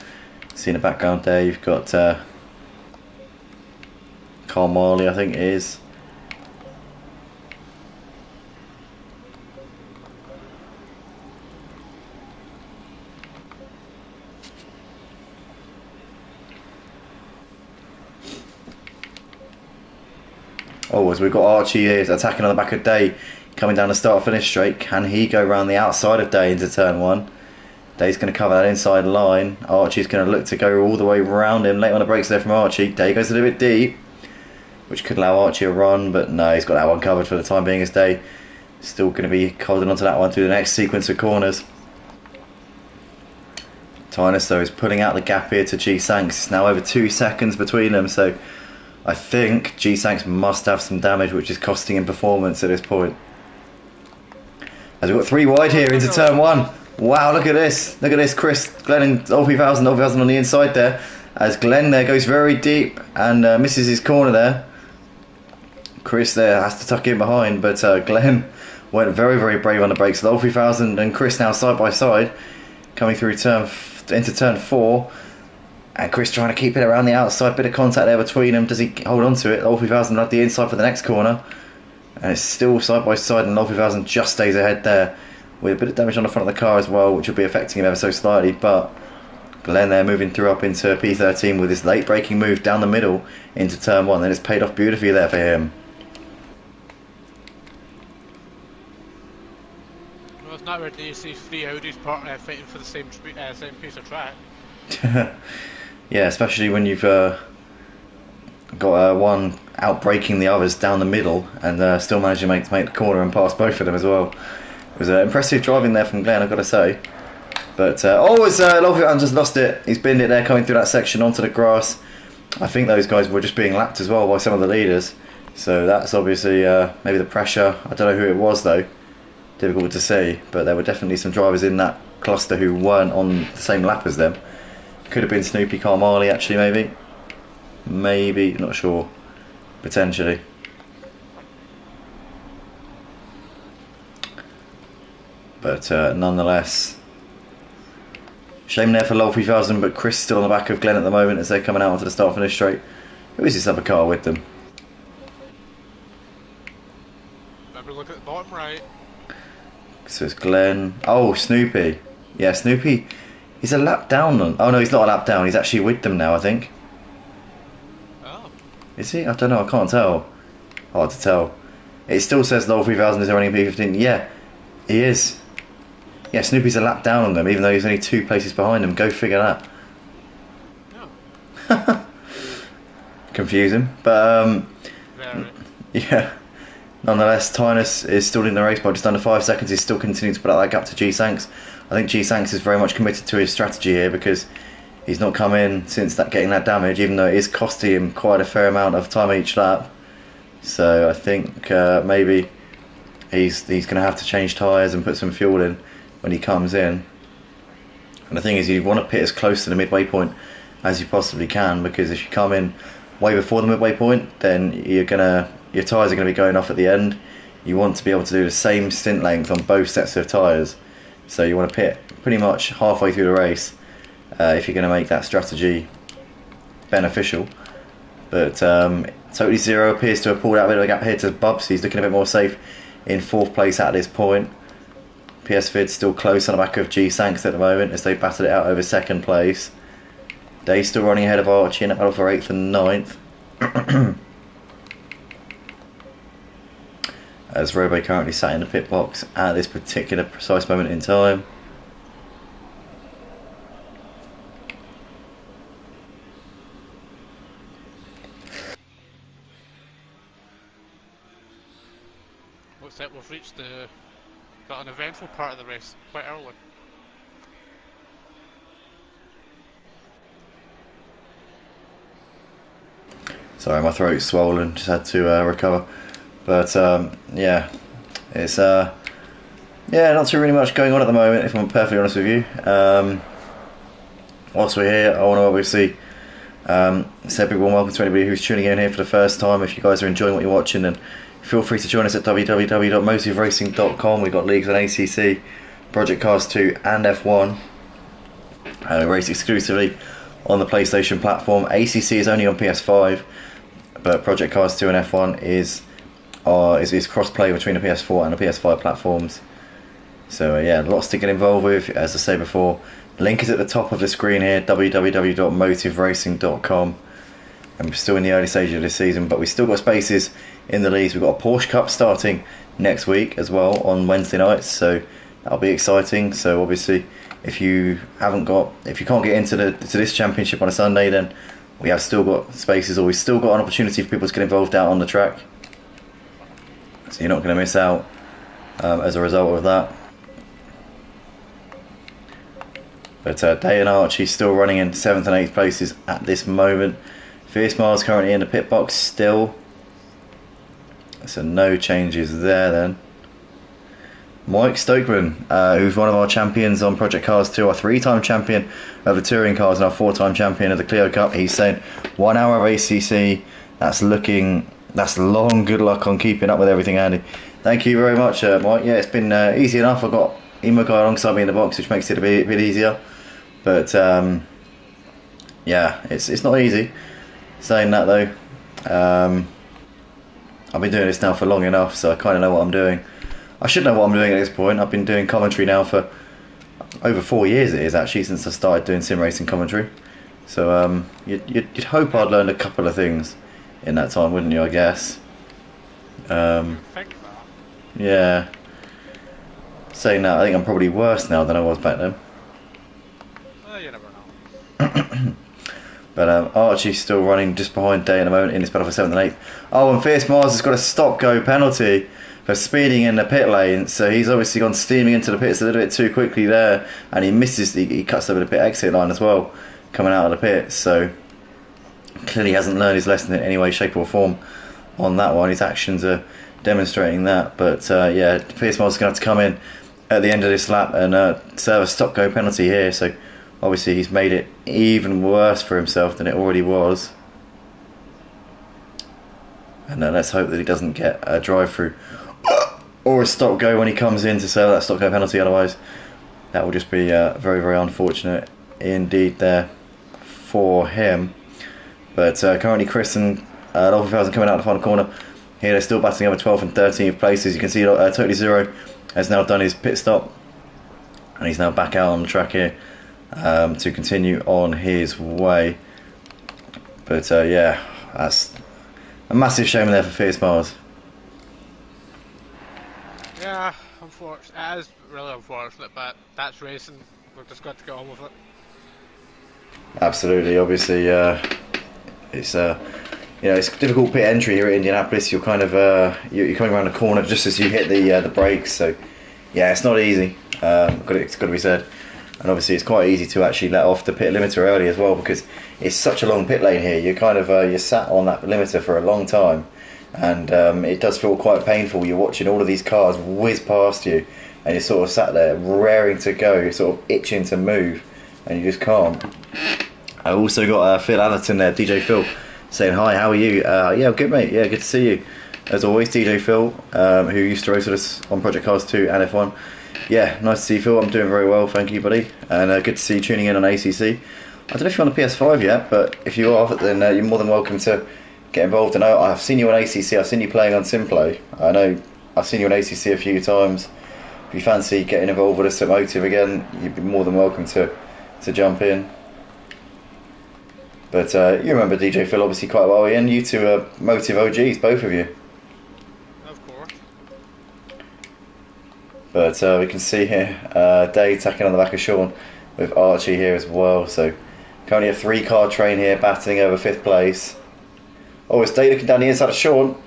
See in the background there, you've got Carl Marley, I think it is. Oh, as we've got Archie here attacking on the back of Day, coming down the start-finish straight. Can he go around the outside of Day into turn 1? Day's going to cover that inside line. Archie's going to look to go all the way around him. Late on the brakes there from Archie. Day goes a little bit deep, which could allow Archie a run, but no, he's got that one covered for the time being, as Day still going to be holding onto that one through the next sequence of corners. Tynus, though, is pulling out the gap here to G-Sanks. It's now over 2 seconds between them, so I think G-Sanks must have some damage, which is costing him performance at this point. As we've got 3 wide here into turn 1. Wow, look at this. Look at this, Chris, Glenn and Olfie1000 on the inside there. As Glenn there goes very deep and misses his corner there. Chris there has to tuck in behind, but Glenn went very, very brave on the brakes. So Olfie1000 and Chris now side by side, coming through into turn 4. And Chris trying to keep it around the outside, bit of contact there between them. Does he hold on to it? All 3000 at the inside for the next corner. And it's still side by side, and All 3000 just stays ahead there with a bit of damage on the front of the car as well, which will be affecting him ever so slightly. But Glenn there moving through up into P13 with his late braking move down the middle into turn 1. Then it's paid off beautifully there for him. Well, it's not really you see 3 Audis fighting for the same piece of track. Yeah, especially when you've got one out braking the others down the middle and still managing to make the corner and pass both of them as well. It was impressive driving there from Glenn, I've got to say. But Loffian just lost it. He's binned it there coming through that section onto the grass. I think those guys were just being lapped as well by some of the leaders. So that's obviously maybe the pressure. I don't know who it was though. Difficult to see. But there were definitely some drivers in that cluster who weren't on the same lap as them. Could have been Snoopy Carmali actually, maybe. Maybe, not sure. Potentially. But nonetheless, shame there for Lol 3000, but Chris still on the back of Glenn at the moment as they're coming out onto the start finish straight. Who is this other car with them? Remember, look at the bottom right. So it's Glenn. Oh, Snoopy. Yeah, Snoopy. He's a lap down on. Oh no, he's not a lap down. He's actually with them now, I think. Oh. Is he? I don't know. I can't tell. Hard to tell. It still says Lol 3000 is running P15. Yeah, he is. Yeah, Snoopy's a lap down on them, even though he's only 2 places behind them. Go figure that. No. Confusing, but Very. yeah. Nonetheless, Tynus is still in the race by just under 5 seconds. He's still continuing to put out that gap to G-Sanks. I think G-Sanks is very much committed to his strategy here because he's not come in since getting that damage, even though it is costing him quite a fair amount of time each lap. So I think maybe he's going to have to change tyres and put some fuel in when he comes in. And the thing is, you want to pit as close to the midway point as you possibly can, because if you come in way before the midway point, then your tyres are going to be going off at the end. You want to be able to do the same stint length on both sets of tyres. So you want to pit pretty much halfway through the race if you're going to make that strategy beneficial. But Totally Zero appears to have pulled out a bit of a gap here to Bubs. He's looking a bit more safe in 4th place at this point. PS Vid still close on the back of G-Sanks at the moment as they battled it out over 2nd place. Day still running ahead of Archie in the battle for 8th and 9th. As Robo currently sat in the pit box at this particular precise moment in time. Looks like we've reached got an eventful part of the race quite early. Sorry, my throat's swollen, just had to recover. But yeah, it's not too really much going on at the moment, if I'm perfectly honest with you. Whilst we're here, I want to obviously say a big warm welcome to anybody who's tuning in here for the first time. If you guys are enjoying what you're watching, then feel free to join us at www.motiveracing.com. We've got leagues on ACC, Project Cars 2 and F1. We race exclusively on the PlayStation platform. ACC is only on PS5, but Project Cars 2 and F1 is cross-play between the PS4 and the PS5 platforms. So yeah, lots to get involved with. As I say before, link is at the top of the screen here, www.motiveracing.com. And we're still in the early stages of this season, but we've still got spaces in the leagues. We've got a Porsche Cup starting next week as well on Wednesday nights, so that'll be exciting. So obviously, if you can't get into this championship on a Sunday, then we have still got spaces, or we've still got an opportunity for people to get involved out on the track. So you're not going to miss out as a result of that. But Day and Archie still running in 7th and 8th places at this moment. Fierce Miles currently in the pit box still. So no changes there then. Mike Stokeman, who's one of our champions on Project Cars 2, our 3-time champion of the touring cars and our 4-time champion of the Clio Cup. He's saying 1 hour of ACC, that's long. Good luck on keeping up with everything, Andy. Thank you very much, Mike. Yeah, it's been easy enough. I've got Imo guy alongside me in the box, which makes it a bit easier. But yeah, it's not easy. Saying that though, I've been doing this now for long enough, so I kind of know what I'm doing. I should know what I'm doing at this point. I've been doing commentary now for over 4 years. It is actually since I started doing sim racing commentary. So you'd hope I'd learned a couple of things in that time, wouldn't you? I guess. Think that. Yeah. Saying that, I think I'm probably worse now than I was back then. You never know. But Archie's still running just behind Day at the moment in this battle for 7th and 8th. Oh, and Fierce Mars has got a stop-go penalty for speeding in the pit lane. So he's obviously gone steaming into the pits a little bit too quickly there. And he misses, he cuts over the pit exit line as well, coming out of the pit. So clearly hasn't learned his lesson in any way, shape or form on that one. His actions are demonstrating that. But yeah, Fierce Mars is going to have to come in at the end of this lap and serve a stop-go penalty here. So obviously he's made it even worse for himself than it already was. And let's hope that he doesn't get a drive-through or a stop-go when he comes in to serve that stop-go penalty. Otherwise, that will just be very, very unfortunate indeed there for him. But currently Chris and Dolphin Thousand coming out the final corner. Here they're still battling over 12th and 13th places. You can see Totally Zero has now done his pit stop. And he's now back out on the track here to continue on his way. But yeah, that's a massive shame there for Fierce Mars. Yeah, unfortunate. It is really unfortunate, but that's racing. We've just got to get on with it. Absolutely, obviously, it's it's difficult pit entry here at Indianapolis. You're kind of you're coming around the corner just as you hit the brakes. So yeah, it's not easy. It's got to be said. And obviously it's quite easy to actually let off the pit limiter early as well, because it's such a long pit lane here. You're kind of you're sat on that limiter for a long time, and it does feel quite painful. You're watching all of these cars whiz past you, and you're sort of sat there raring to go. You're sort of itching to move, and you just can't. I also got Phil Atherton there, DJ Phil, saying hi. How are you? Yeah, good mate. Yeah, good to see you. As always, DJ Phil, who used to race with us on Project Cars 2 and F1. Yeah, nice to see you, Phil. I'm doing very well, thank you, buddy. And good to see you tuning in on ACC. I don't know if you're on the PS5 yet, but if you are, then you're more than welcome to get involved. I know I've seen you on ACC. I've seen you playing on Simplay. I know I've seen you on ACC a few times. If you fancy getting involved with us at Motive again, you'd be more than welcome to jump in. But you remember DJ Phil obviously quite well, Ian. You two are Motive OGs, both of you. Of course. But we can see here Dave tacking on the back of Sean with Archie here as well. So currently a 3-car train here battling over 5th place. Oh, it's Dave looking down the inside of Sean,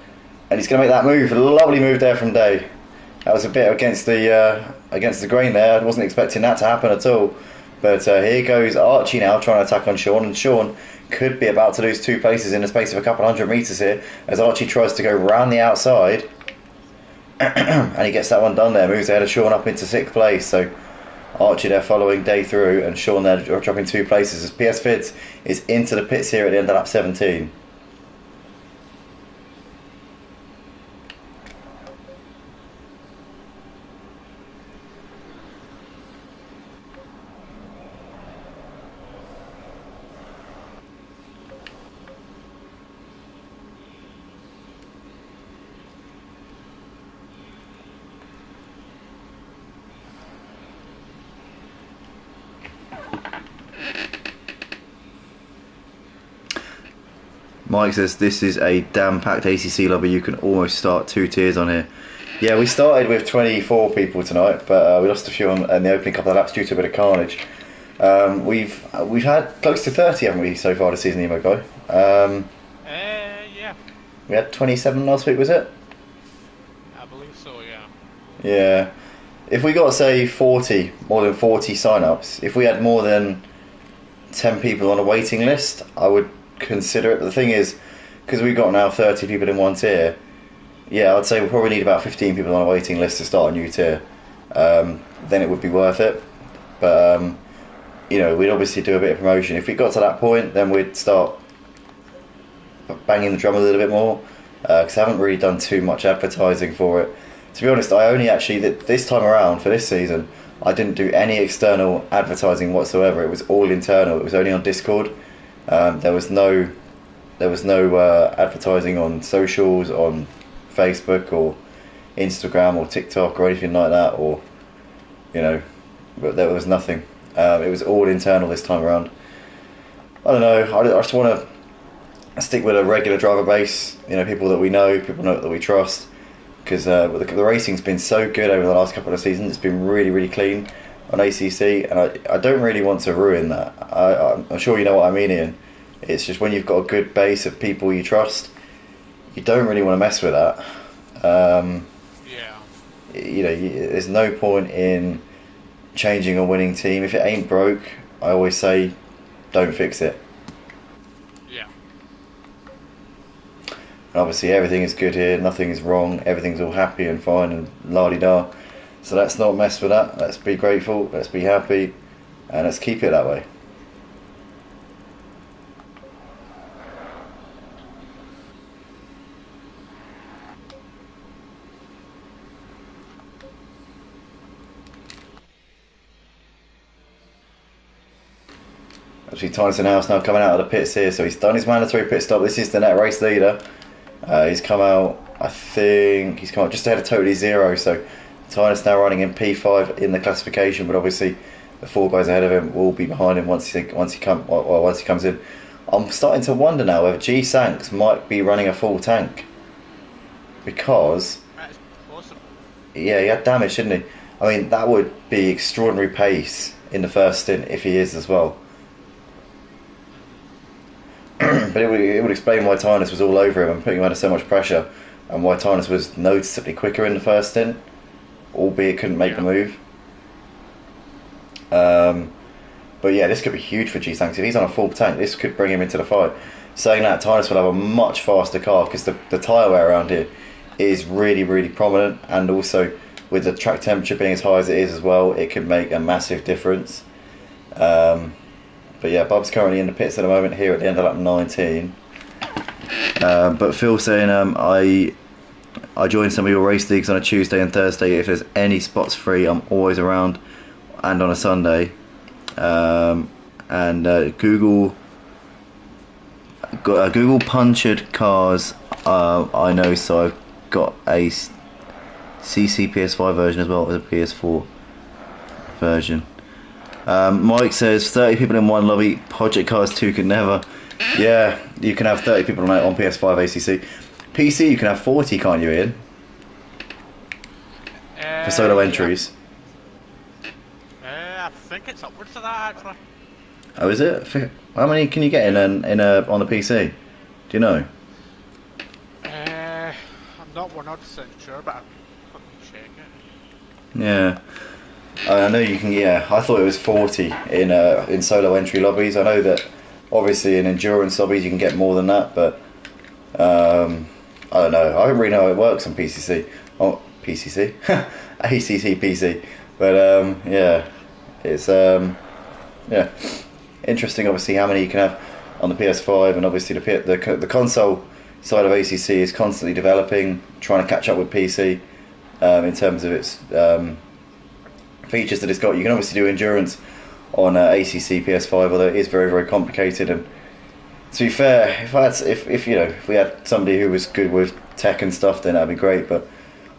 and he's going to make that move. A lovely move there from Dave. That was a bit against the grain there. I wasn't expecting that to happen at all. But here goes Archie now trying to attack on Sean, and Sean could be about to lose 2 places in the space of a couple hundred metres here as Archie tries to go round the outside. And he gets that one done there, moves ahead of Sean up into 6th place. So Archie there following Day through, and Sean there dropping 2 places as PS Fids is into the pits here at the end of lap 17. Mike says this is a damn packed ACC lobby. You can almost start 2 tiers on here. Yeah, we started with 24 people tonight, but we lost a few in the opening couple of laps due to a bit of carnage. We've had close to 30, haven't we, so far this season, Emo Guy? Yeah. We had 27 last week, was it? I believe so, yeah. Yeah. If we got, say, more than 40 sign-ups, if we had more than 10 people on a waiting list, I would consider it. But the thing is, because we've got now 30 people in one tier, yeah, I'd say we'll probably need about 15 people on a waiting list to start a new tier. Then it would be worth it. But we'd obviously do a bit of promotion. If we got to that point, then we'd start banging the drum a little bit more, because I haven't really done too much advertising for it. To be honest, I only actually, this time around for this season, I didn't do any external advertising whatsoever. It was all internal. It was only on Discord. There was no advertising on socials, on Facebook or Instagram or TikTok or anything like that, or but there was nothing. It was all internal this time around. I don't know. I just want to stick with a regular driver base. People that we know, people that we trust, because the racing's been so good over the last couple of seasons. It's been really, really clean on ACC, and I don't really want to ruin that. I'm sure you know what I mean, Ian. It's just when you've got a good base of people you trust, you don't really want to mess with that. There's no point in changing a winning team. If it ain't broke, I always say, don't fix it. Yeah. And obviously everything is good here, nothing is wrong, everything's all happy and fine and la-di-da. So let's not mess with that. Let's be grateful, let's be happy, and let's keep it that way. Actually, Tyson House now coming out of the pits here, so he's done his mandatory pit stop. This is the net race leader. He's come out, I think, he's come out just ahead of Totally Zero, so Tyson now running in P5 in the classification, but obviously the 4 guys ahead of him will be behind him once he comes in. I'm starting to wonder now whether G Sanks might be running a full tank, because That's possible. yeah, he had damage, didn't he? I mean, that would be extraordinary pace in the first stint if he is as well. But it would explain why Tynus was all over him and putting him under so much pressure, and why Tynus was noticeably quicker in the first stint, albeit couldn't make the move. But yeah, this could be huge for G-Sanks. If he's on a full tank, this could bring him into the fight. Saying that, Tynus will have a much faster car, because the tyre wear around here is really, really prominent, and also with the track temperature being as high as it is as well, it could make a massive difference. But yeah, Bob's currently in the pits at the moment here at the end of lap 19. But Phil saying, I joined some of your race leagues on a Tuesday and Thursday. If there's any spots free, I'm always around, and on a Sunday. Google punctured cars. I know, so I've got a CC PS5 version as well as a PS4 version. Mike says 30 people in one lobby. Project Cars 2 could never. Yeah, you can have 30 people on PS5 ACC. PC you can have 40, can't you, Ian? For solo entries. I think it's upwards of that, actually. Oh, is it? How many can you get in on the PC? Do you know? I'm not 100% sure, but I'll check it. Yeah. I know you can. Yeah, I thought it was 40 in solo entry lobbies. I know that obviously in endurance lobbies you can get more than that, but I don't know. I don't really know how it works on PCC. Oh, PCC, ACC PC. But yeah, it's yeah, interesting. Obviously, how many you can have on the PS5, and obviously the console side of ACC is constantly developing, trying to catch up with PC in terms of its features that it's got. You can obviously do endurance on ACC PS5, although it is very, very complicated. And to be fair, if we had somebody who was good with tech and stuff, then that'd be great. But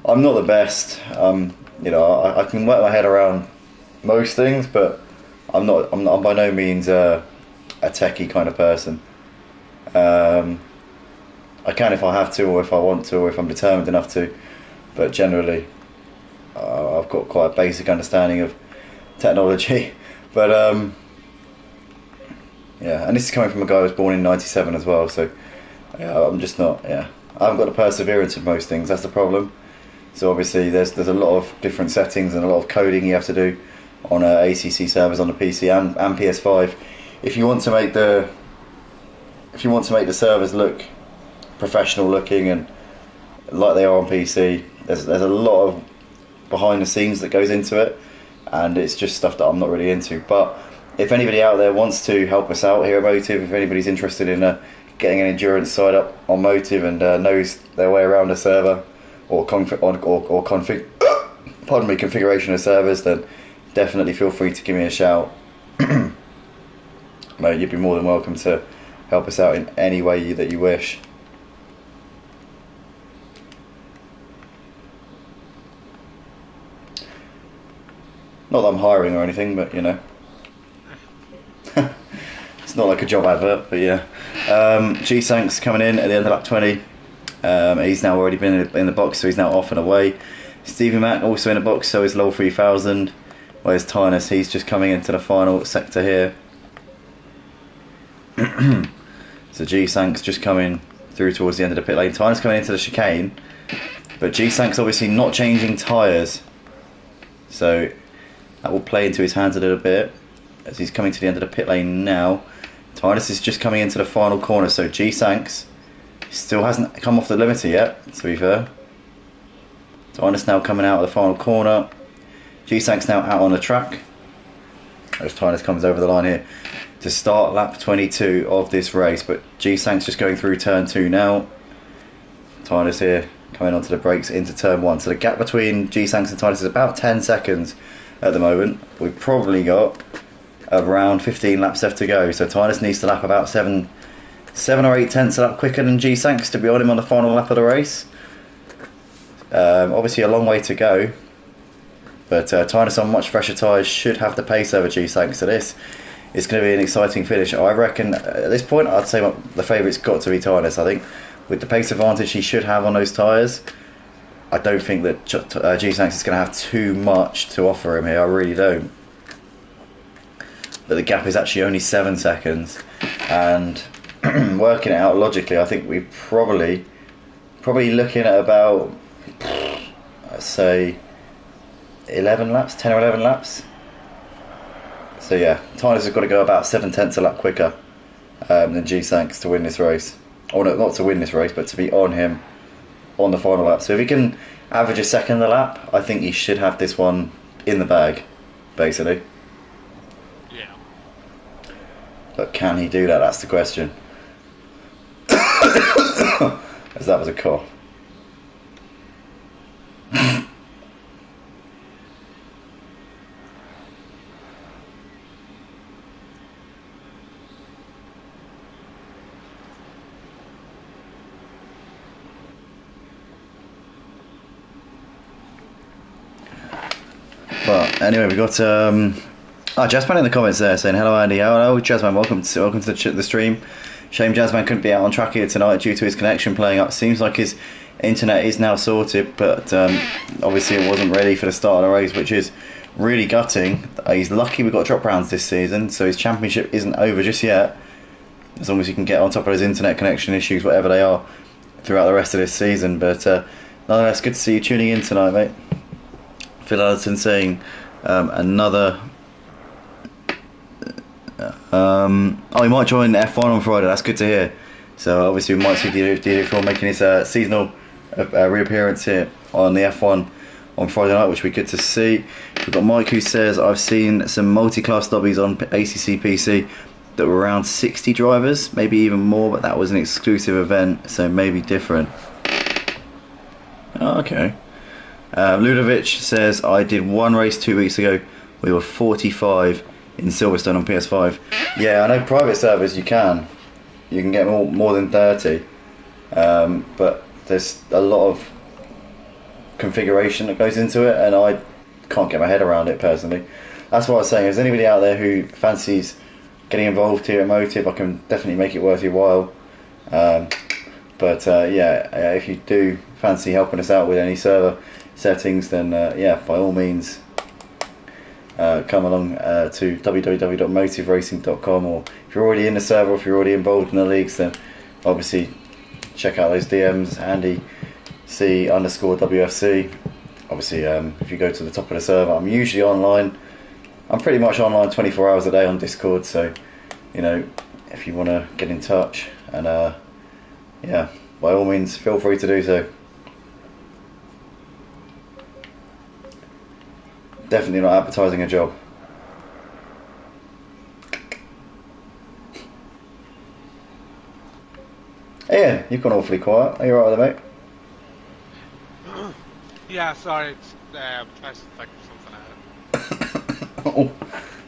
I'm not the best. I can work my head around most things, but I'm by no means a techie kind of person. I can if I have to, or if I want to, or if I'm determined enough to. But generally, I've got quite a basic understanding of technology. But yeah, and this is coming from a guy who was born in '97 as well. So yeah, I'm just not. Yeah, I haven't got the perseverance of most things. That's the problem. So obviously, there's a lot of different settings and a lot of coding you have to do on ACC servers on the PC and PS5 if you want to make the servers look professional looking and like they are on PC. There's a lot of behind the scenes that goes into it, and it's just stuff that I'm not really into. But if anybody out there wants to help us out here at Motive, if anybody's interested in getting an endurance side up on Motive and knows their way around a server or configuration of servers, then definitely feel free to give me a shout. mate, you'd be more than welcome to help us out in any way that you wish. Not that I'm hiring or anything, but you know. It's not like a job advert, but yeah. G-Sank's coming in at the end of lap 20. He's now already been in the box, so he's now off and away. Stevie Mac also in the box, so is Lol 3000. Where's Tynus? He's just coming into the final sector here. So G-Sank's just coming through towards the end of the pit lane. Tynus coming into the chicane, but G-Sank's obviously not changing tyres, so that will play into his hands a little bit as he's coming to the end of the pit lane now. Tynus is just coming into the final corner, so G-Sank's still hasn't come off the limiter yet, to be fair. Tynus now coming out of the final corner. G-Sank's now out on the track as Tynus comes over the line here to start lap 22 of this race, but G-Sank's just going through turn 2 now. Tynus here coming onto the brakes into turn 1, so the gap between G-Sank's and Tynus is about 10 seconds at the moment. We've probably got around 15 laps left to go, so Tynus needs to lap about 7 or 8 tenths a lap quicker than G-Sank's to be on him on the final lap of the race. Obviously a long way to go, but Tynus on much fresher tyres should have the pace over G-Sank's, so this is going to be an exciting finish. I reckon at this point I'd say the favourite's got to be Tynus. I think with the pace advantage he should have on those tyres, I don't think that G-Sank's is going to have too much to offer him here, I really don't. But the gap is actually only 7 seconds, and working it out logically, I think we're probably looking at about, let's say 11 laps, 10 or 11 laps. So yeah, Tynus has got to go about 7 tenths a lap quicker than G-Sank's to win this race. Or no, not to win this race, but to be on him on the final lap. So if he can average a second a lap, I think he should have this one in the bag, basically. Yeah. But can he do that? That's the question. As that was a cough. But anyway, we got Jazzman in the comments there saying hello Andy. Hello Jazzman, welcome to the stream. Shame Jazzman couldn't be out on track here tonight due to his connection playing up. Seems like his internet is now sorted, but obviously it wasn't ready for the start of the race, which is really gutting. He's lucky we got drop rounds this season, so his championship isn't over just yet, as long as he can get on top of his internet connection issues, whatever they are, throughout the rest of this season. But nonetheless, good to see you tuning in tonight, mate. Phil Alderton saying another he might join F1 on Friday. That's good to hear. So obviously we might see DD4 making his seasonal reappearance here on the F1 on Friday night, which would be good to see. We've got Mike who says I've seen some multi-class lobbies on ACC PC that were around 60 drivers, maybe even more, but that was an exclusive event, so maybe different. Oh, okay. Ludovic says I did one race 2 weeks ago. We were 45 in Silverstone on PS5. Yeah, I know private servers you can get more than 30, but there's a lot of configuration that goes into it, and I can't get my head around it personally. That's what I was saying. If there's anybody out there who fancies getting involved here at Motive, I can definitely make it worth your while. But if you do fancy helping us out with any server settings, then by all means come along to www.motiveracing.com, or if you're already in the server, if you're already involved in the leagues, then obviously check out those DMs, Andy C_WFC. Obviously if you go to the top of the server, I'm usually online. I'm pretty much online 24 hours a day on Discord, so if you want to get in touch, and by all means feel free to do so. Definitely not advertising a job. Iain, you've gone awfully quiet. Are you alright with it, mate? Yeah, sorry, it's trying to think of something out. Oh,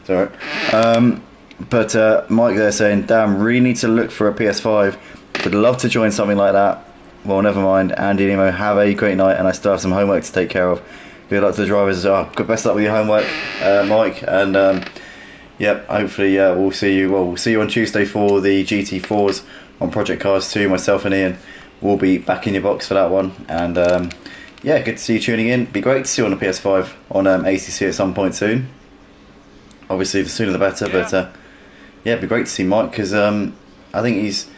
it's alright. But Mike there saying, damn, really need to look for a PS5. Would love to join something like that. Well, never mind. Andy and Emo, have a great night, and I still have some homework to take care of. Good luck to the drivers. Good best luck with your homework, Mike. And yep, hopefully we'll see you. Well, we'll see you on Tuesday for the GT4s on Project Cars 2. Myself and Ian will be back in your box for that one. And yeah, good to see you tuning in. Be great to see you on the PS5 on ACC at some point soon. Obviously, the sooner the better. Yeah. But yeah, it'd be great to see Mike, because I think he's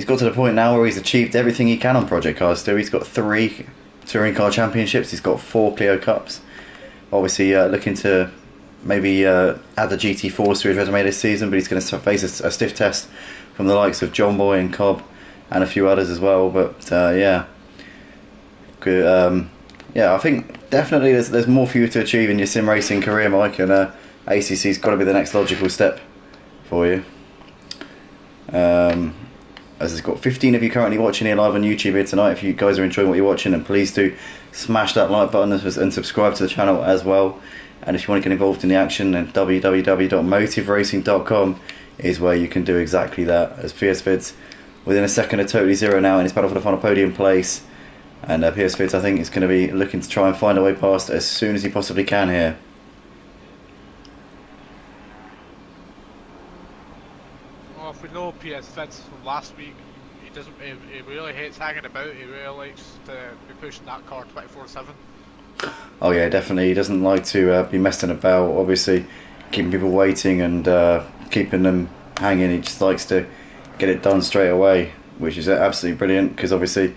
got to the point now where he's achieved everything he can on Project Cars 2. He's got 3 touring car championships. He's got 4 Clio Cups. Obviously, looking to maybe add the GT4s to his resume this season, but he's going to face a stiff test from the likes of John Boy and Cobb and a few others as well. But yeah, good. Yeah, I think definitely there's more for you to achieve in your sim racing career, Mike, and ACC's got to be the next logical step for you. As there's got 15 of you currently watching here live on YouTube here tonight. If you guys are enjoying what you're watching, then please do smash that like button and subscribe to the channel as well. And if you want to get involved in the action, then www.motiveracing.com is where you can do exactly that. As PS Vids within a second of Totally Zero now in his battle for the final podium place. And PS Vids, I think, is going to be looking to try and find a way past as soon as he possibly can here. Well, if we know PS Vids from last week, he really hates hanging about. He really likes to be pushing that car 24/7. Oh yeah, definitely. He doesn't like to be messing about. Obviously, keeping people waiting and keeping them hanging. He just likes to get it done straight away, which is absolutely brilliant. Because obviously,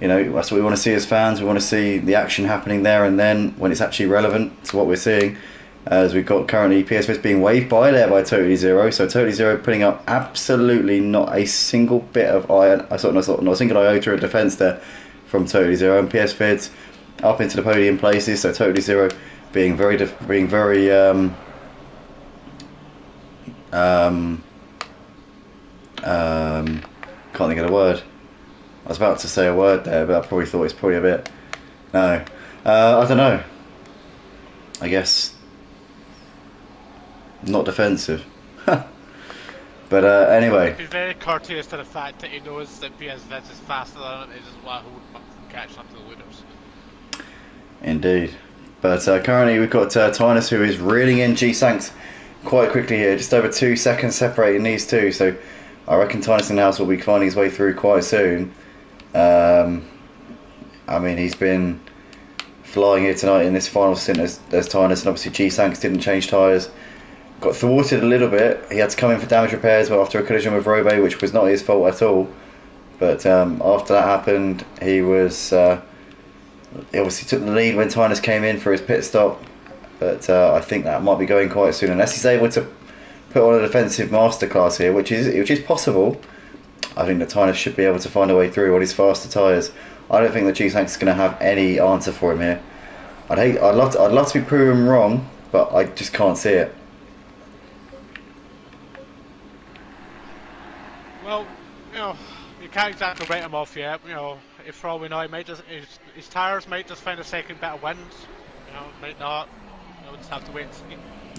you know, that's what we want to see as fans. We want to see the action happening there and then when it's actually relevant to what we're seeing. As we've got currently PS5 being waved by there by Totally Zero. So Totally Zero putting up absolutely not a single bit of not a single iota of defence there from Totally Zero. And PS5 up into the podium places. So Totally Zero being very can't think of the word. I was about to say a word there, but I probably thought it's probably a bit. No, I don't know. I guess not defensive. But anyway. He's very courteous to the fact that he knows that PS Vids is faster than him. He doesn't want to hold him up from catching up to the leaders. Indeed. But currently we've got Tynus, who is reeling in G-Sanks quite quickly here. Just over 2 seconds separating these two. So I reckon Tynus in the house will be finding his way through quite soon. I mean, he's been flying here tonight in this final stint as Tynus, and obviously G-Sanks didn't change tyres. Got thwarted a little bit. He had to come in for damage repairs after a collision with Robe, which was not his fault at all. But after that happened, he obviously took the lead when Tynus came in for his pit stop. But I think that might be going quite soon, unless he's able to put on a defensive masterclass here, which is possible. I think that Tynus should be able to find a way through on his faster tyres. I don't think that G-Sanks is going to have any answer for him here. I'd love to be proven wrong, but I just can't see it. Well, you know, you can't exactly write him off yet. You know, for all we know, his tyres might just find a second bit of wind. You know, might not. We'll just have to wait and see.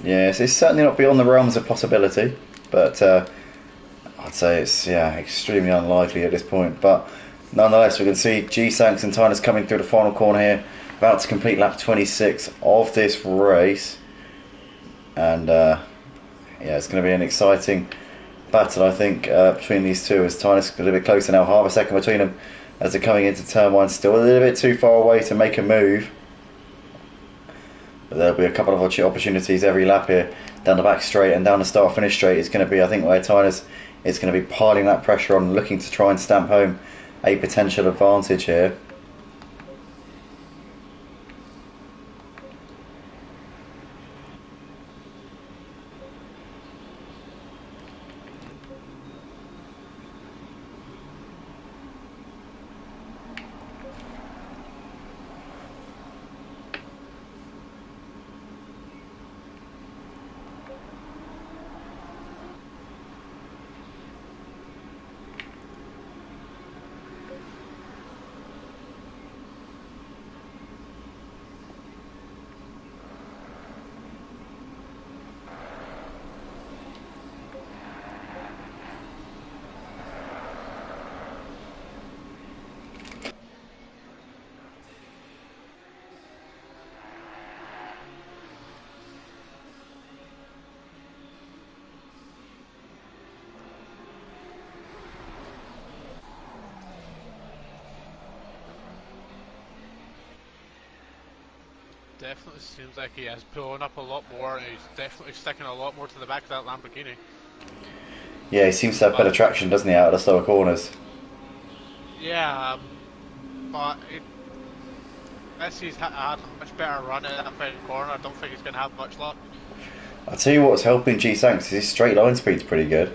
Yes, it's certainly not beyond the realms of possibility, but I'd say it's extremely unlikely at this point. But nonetheless, we can see G-Sanks and Tynus coming through the final corner here, about to complete lap 26 of this race, and it's going to be an exciting battle, I think, between these two, as Tynus a little bit closer now, half a second between them as they're coming into turn 1, still a little bit too far away to make a move. But there'll be a couple of opportunities every lap here, down the back straight and down the start finish straight is going to be, I think, where Tynus is going to be piling that pressure on, looking to try and stamp home a potential advantage here. definitely seems like he is pulling up a lot more, and he's definitely sticking a lot more to the back of that Lamborghini. Yeah, he seems to have better traction, doesn't he, out of the slower corners? Yeah, but unless he's had a much better run at that final corner, I don't think he's going to have much luck. I'll tell you what's helping G-Sanks is his straight line speed's pretty good.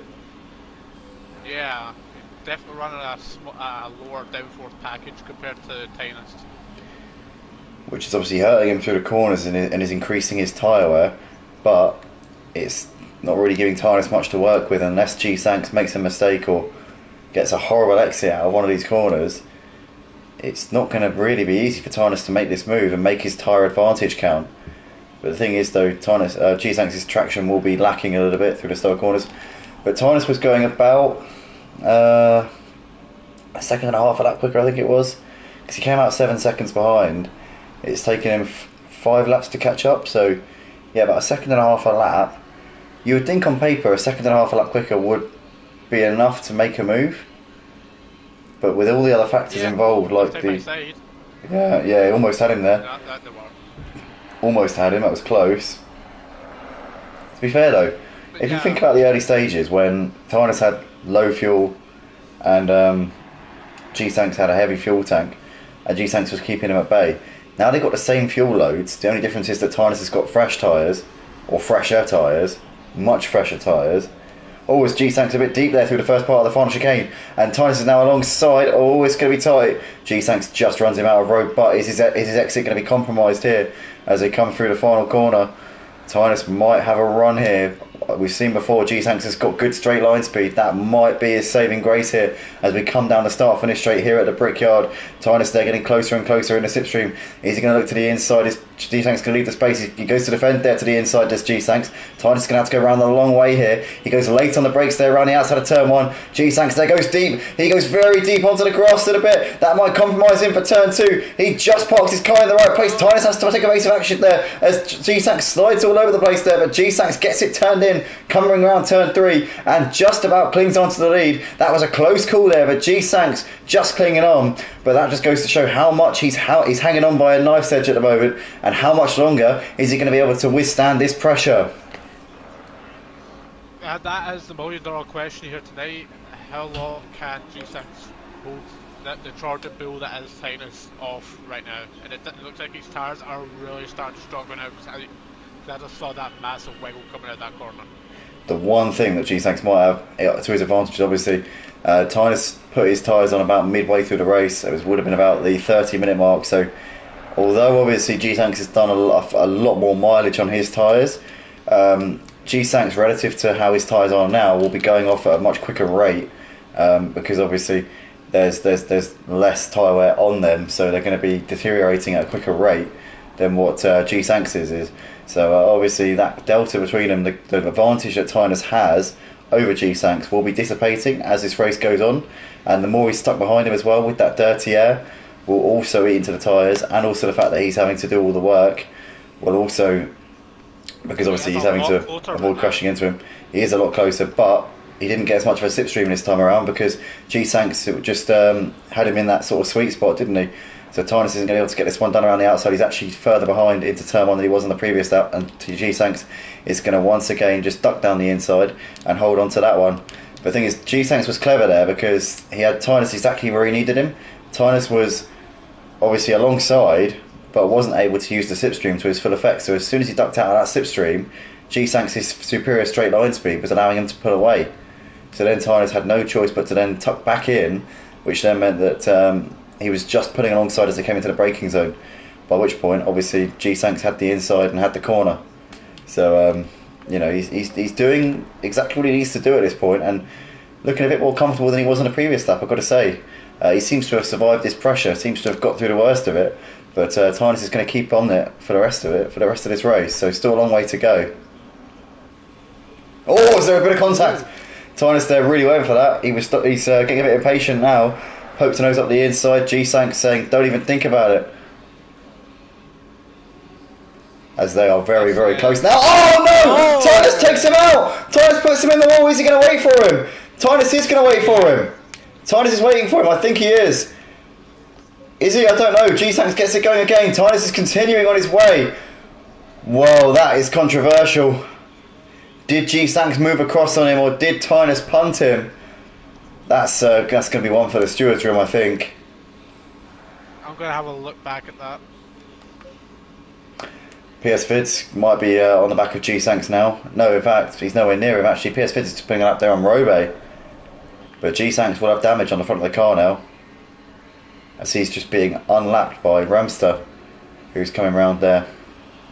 Yeah, he's definitely running a lower downforce package compared to Tynus. Which is obviously hurting him through the corners and is increasing his tyre wear, but it's not really giving Tynus much to work with unless G-Sanks makes a mistake or gets a horrible exit out of one of these corners. It's not going to really be easy for Tynus to make this move and make his tyre advantage count. But the thing is, though, G-Sanks' traction will be lacking a little bit through the slower corners. But Tynus was going about a second and a half a lap quicker, I think it was, because he came out 7 seconds behind. It's taken him 5 laps to catch up, so yeah, about a second and a half a lap. You would think on paper a second and a half a lap quicker would be enough to make a move, but with all the other factors involved, like he almost had him there. That didn't work. Almost had him, that was close. To be fair though, if you think about the early stages when Tynus had low fuel and G-Sanks had a heavy fuel tank and G-Sanks was keeping him at bay, now they've got the same fuel loads. The only difference is that Tynus has got fresh tyres, or fresher tyres, much fresher tyres. Oh, is G-Sanks a bit deep there through the first part of the final chicane, and Tynus is now alongside. Oh, it's going to be tight. G-Sanks just runs him out of road, but is his exit going to be compromised here as they come through the final corner? Tynus might have a run here. We've seen before G-Sanks has got good straight line speed. That might be his saving grace here as we come down the start finish straight here at the Brickyard. Tynus there getting closer and closer in the slipstream. Is he going to look to the inside? Is G-Sanks going to leave the space? He goes to defend there to the inside, does G-Sanks. Tynus is going to have to go around the long way here. He goes late on the brakes there around the outside of turn 1. G-Sanks there goes deep. He goes very deep onto the grass a little bit. That might compromise him for turn 2. He just parks his car in the right place. Tynus has to take evasive action there as G-Sanks slides all over the place there, but G-Sanks gets it turned in, coming around turn 3 and just about clings onto the lead. That was a close call there, but G-Sanks just clinging on. But that just goes to show how much he's hanging on by a knife's edge at the moment, and how much longer is he going to be able to withstand this pressure. That is the million-dollar question here tonight. How long can G-Sanks hold the Trojan bull that is Tynus off right now? And it looks like his tyres are really starting to struggle now, because I just saw that massive wiggle coming out of that corner. The one thing that G-Sanks might have to his advantage is obviously Tynus put his tyres on about midway through the race. It would have been about the 30-minute mark, so although obviously G-Sanks has done a lot more mileage on his tyres, G-Sanks relative to how his tyres are now will be going off at a much quicker rate, because obviously there's less tyre wear on them, so they're going to be deteriorating at a quicker rate than what G-Sanks is. So obviously that delta between them, the advantage that Tynus has over G-Sanks will be dissipating as this race goes on, and the more he's stuck behind him as well with that dirty air will also eat into the tyres, and also the fact that he's having to do all the work will also, because obviously he's having to avoid crashing into him, he is a lot closer, but he didn't get as much of a slipstream this time around because G-Sanks just had him in that sort of sweet spot, didn't he? So Tynus isn't going to be able to get this one done around the outside. He's actually further behind into turn 1 than he was on the previous lap, and G-Sanks is going to once again just duck down the inside and hold on to that one. But the thing is, G-Sanks was clever there because he had Tynus exactly where he needed him. Tynus was obviously alongside, but wasn't able to use the slipstream to his full effect. So as soon as he ducked out of that slipstream, G-Sanks' superior straight line speed was allowing him to pull away. So then Tynus had no choice but to then tuck back in, which then meant that he was just pulling alongside as they came into the braking zone, by which point obviously G-Sanks had the inside and had the corner. So he's doing exactly what he needs to do at this point, and looking a bit more comfortable than he was on the previous lap, I've got to say. He seems to have survived this pressure, seems to have got through the worst of it, but Tynus is going to keep on it for the rest of this race, so still a long way to go. Oh, is there a bit of contact? Tynus there really went for that. He's getting a bit impatient now. Poke to nose up the inside. G-Sanks saying, don't even think about it. As they are very, very close now. Oh no! Tynus takes him out! Tynus puts him in the wall. Is he going to wait for him? Tynus is going to wait for him. Tynus is waiting for him. I think he is. Is he? I don't know. G-Sanks gets it going again. Tynes is continuing on his way. Whoa, that is controversial. Did G-Sanks move across on him, or did Tynes punt him? That's going to be one for the stewards room, I think. I'm going to have a look back at that. PS Fids might be on the back of G-Sanks now. No, in fact, he's nowhere near him. Actually, PS Fids is putting it up there on Robe. But G-Sanks will have damage on the front of the car now, as he's just being unlapped by Ramster, who's coming round there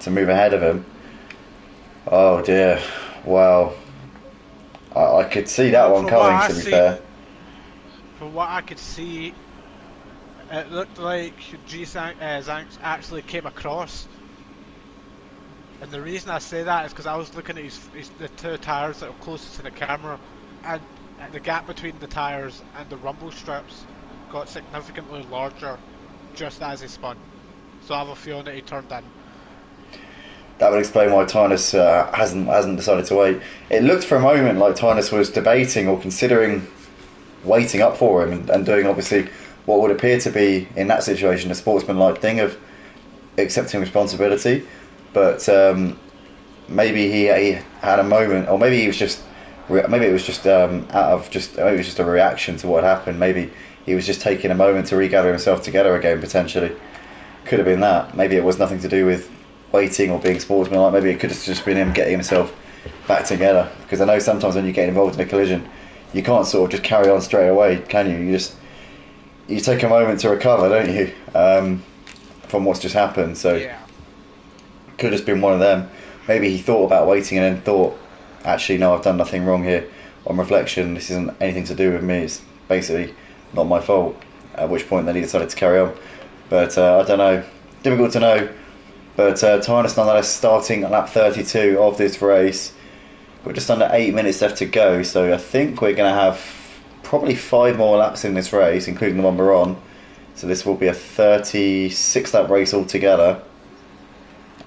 to move ahead of him. Oh dear, wow. I could see that one coming, to be fair. From what I could see, it looked like Zanks actually came across. And the reason I say that is because I was looking at the two tyres that are closest to the camera, and the gap between the tyres and the rumble strips got significantly larger just as he spun. So I have a feeling that he turned in. That would explain why Tynes hasn't decided to wait. It looked for a moment like Tynes was debating or considering waiting up for him and doing obviously what would appear to be, in that situation, a sportsmanlike thing of accepting responsibility. But maybe he had a moment, or maybe it was just a reaction to what happened. Maybe he was just taking a moment to regather himself together again. Potentially, could have been that. Maybe it was nothing to do with waiting or being sportsmanlike. Maybe it could have just been him getting himself back together. Because I know sometimes when you get involved in a collision, you can't sort of just carry on straight away, can you? You take a moment to recover, don't you? From what's just happened. So yeah. Could have just been one of them. Maybe he thought about waiting and then thought, actually, no, I've done nothing wrong here. On reflection, this isn't anything to do with me. It's basically not my fault. At which point, then he decided to carry on. But I don't know. Difficult to know. But Tynes nonetheless starting at lap 32 of this race. We're just under 8 minutes left to go. So I think we're going to have probably 5 more laps in this race, including the one we're on. So this will be a 36 lap race altogether.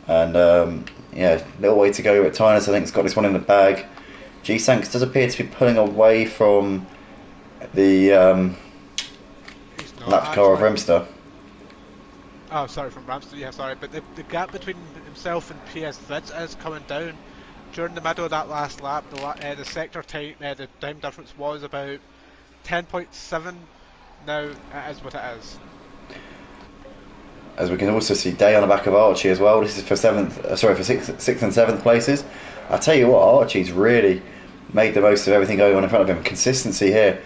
And yeah, little way to go. But Tynes, I think, has got this one in the bag. G-Sanks does appear to be pulling away from the lap car of Remster. Oh, sorry, from Ramster, yeah, sorry. But the gap between himself and PS Vids is coming down. During the middle of that last lap, the sector time, the time difference was about 10.7. Now it is what it is. As we can also see, Day on the back of Archie as well. This is for sixth and seventh places. I tell you what, Archie's really made the most of everything going on in front of him. Consistency here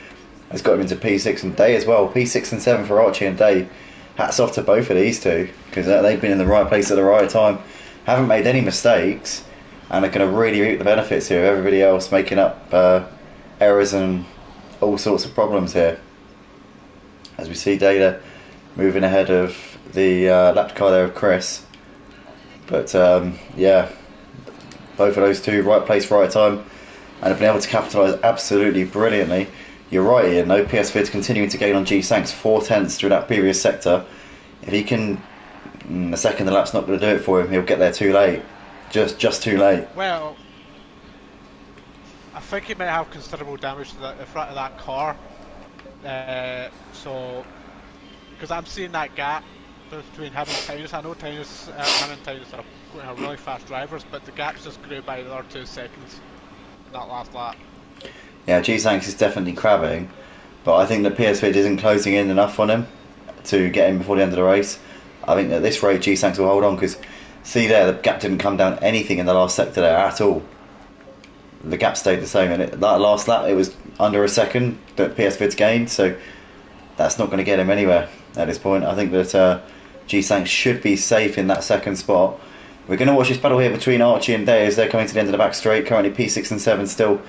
has got him into P6 and Day as well. P6 and 7 for Archie and Day. Hats off to both of these two, because they've been in the right place at the right time, haven't made any mistakes, and are going to really reap the benefits here of everybody else making up errors and all sorts of problems here. As we see Data moving ahead of the lap car there of Chris. But yeah, both of those two, right place, right time, and have been able to capitalise absolutely brilliantly. You're right, Ian, though. PS Fid's continuing to gain on G-Sanks 4/10 through that previous sector. If he can, the second the lap's not going to do it for him, he'll get there too late. Just too late. Well, I think he might have considerable damage to the front of that car. So, because I'm seeing that gap between him and Tynes. I know him and Tynes are really fast drivers, but the gaps just grew by another 2 seconds in that last lap. Yeah, G-Sanks is definitely crabbing, but I think that PS Fit isn't closing in enough on him to get him before the end of the race. I think at this rate, G-Sanks will hold on, because see there, the gap didn't come down anything in the last sector there at all. The gap stayed the same, and that last lap it was under a second that PS Fit's gained, so that's not going to get him anywhere at this point. I think that G-Sanks should be safe in that second spot. We're going to watch this battle here between Archie and Day as they're coming to the end of the back straight. Currently P6 and 7 still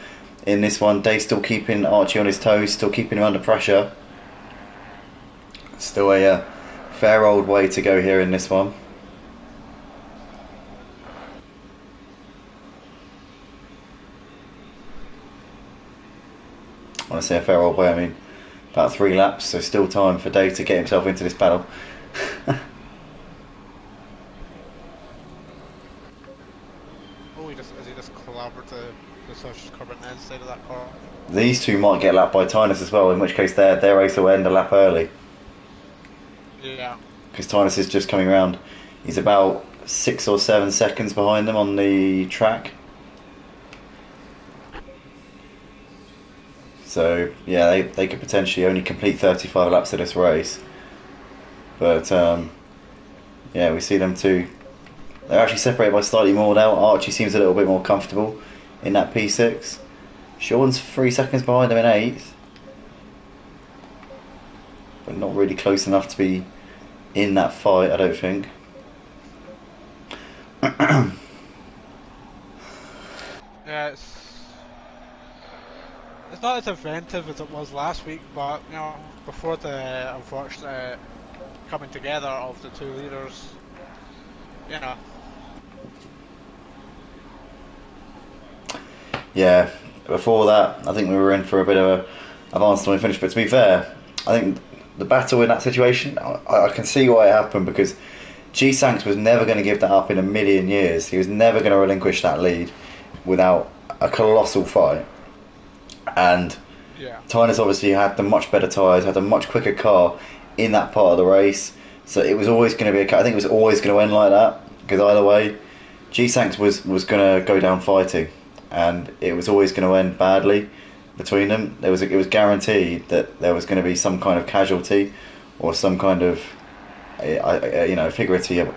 in this one. Day still keeping Archie on his toes, still keeping him under pressure. Still a fair old way to go here in this one. When I say a fair old way, I mean about 3 laps, so still time for Day to get himself into this battle. Has he just clobbered the social carbon inside of that car? These two might get lapped by Tynes as well, in which case their race will end a lap early. Yeah. because Tynus is just coming around. He's about 6 or 7 seconds behind them on the track. So yeah, they could potentially only complete 35 laps of this race. But yeah, we see them two. They're actually separated by slightly more now. Archie seems a little bit more comfortable in that P6. Sean's 3 seconds behind him in 8th. But not really close enough to be in that fight, I don't think. Yeah, it's not as inventive as it was last week, but you know, before the unfortunate coming together of the two leaders, you know. Yeah, before that, I think we were in for a bit of a advance when we finished. But to be fair, I think the battle in that situation, I can see why it happened, because G-Sanks was never going to give that up in a million years. He was never going to relinquish that lead without a colossal fight. And Yeah. Tynus obviously had the much better tyres, had a much quicker car in that part of the race. So it was always going to be I think it was always going to end like that, because either way, G-Sanks was going to go down fighting, and it was always going to end badly between them. It was guaranteed that there was going to be some kind of casualty or some kind of figurative,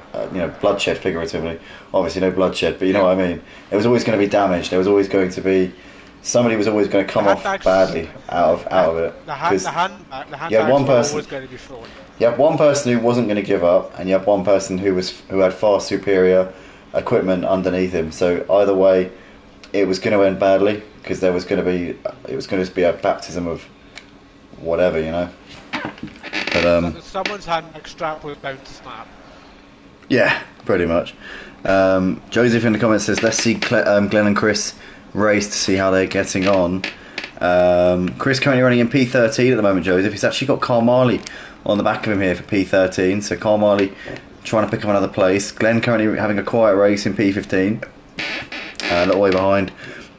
bloodshed, figuratively. Obviously no bloodshed, but you know what I mean. It was always going to be damage. There was always going to be somebody was always going to come off badly out of it. The handbags you had one were person, always going to be thrown. You had one person who wasn't going to give up, and you had one person who had far superior equipment underneath him. So either way, it was going to end badly, because it was going to be a baptism of whatever, you know. But Someone's handbag strap was bound to snap. yeah, pretty much. Joseph in the comments says, let's see Glenn and Chris race to see how they're getting on. Chris currently running in P13 at the moment, Joseph. He's actually got Carl Marley on the back of him here for P13, so Carl Marley trying to pick up another place. Glenn currently having a quiet race in P15, a little way behind.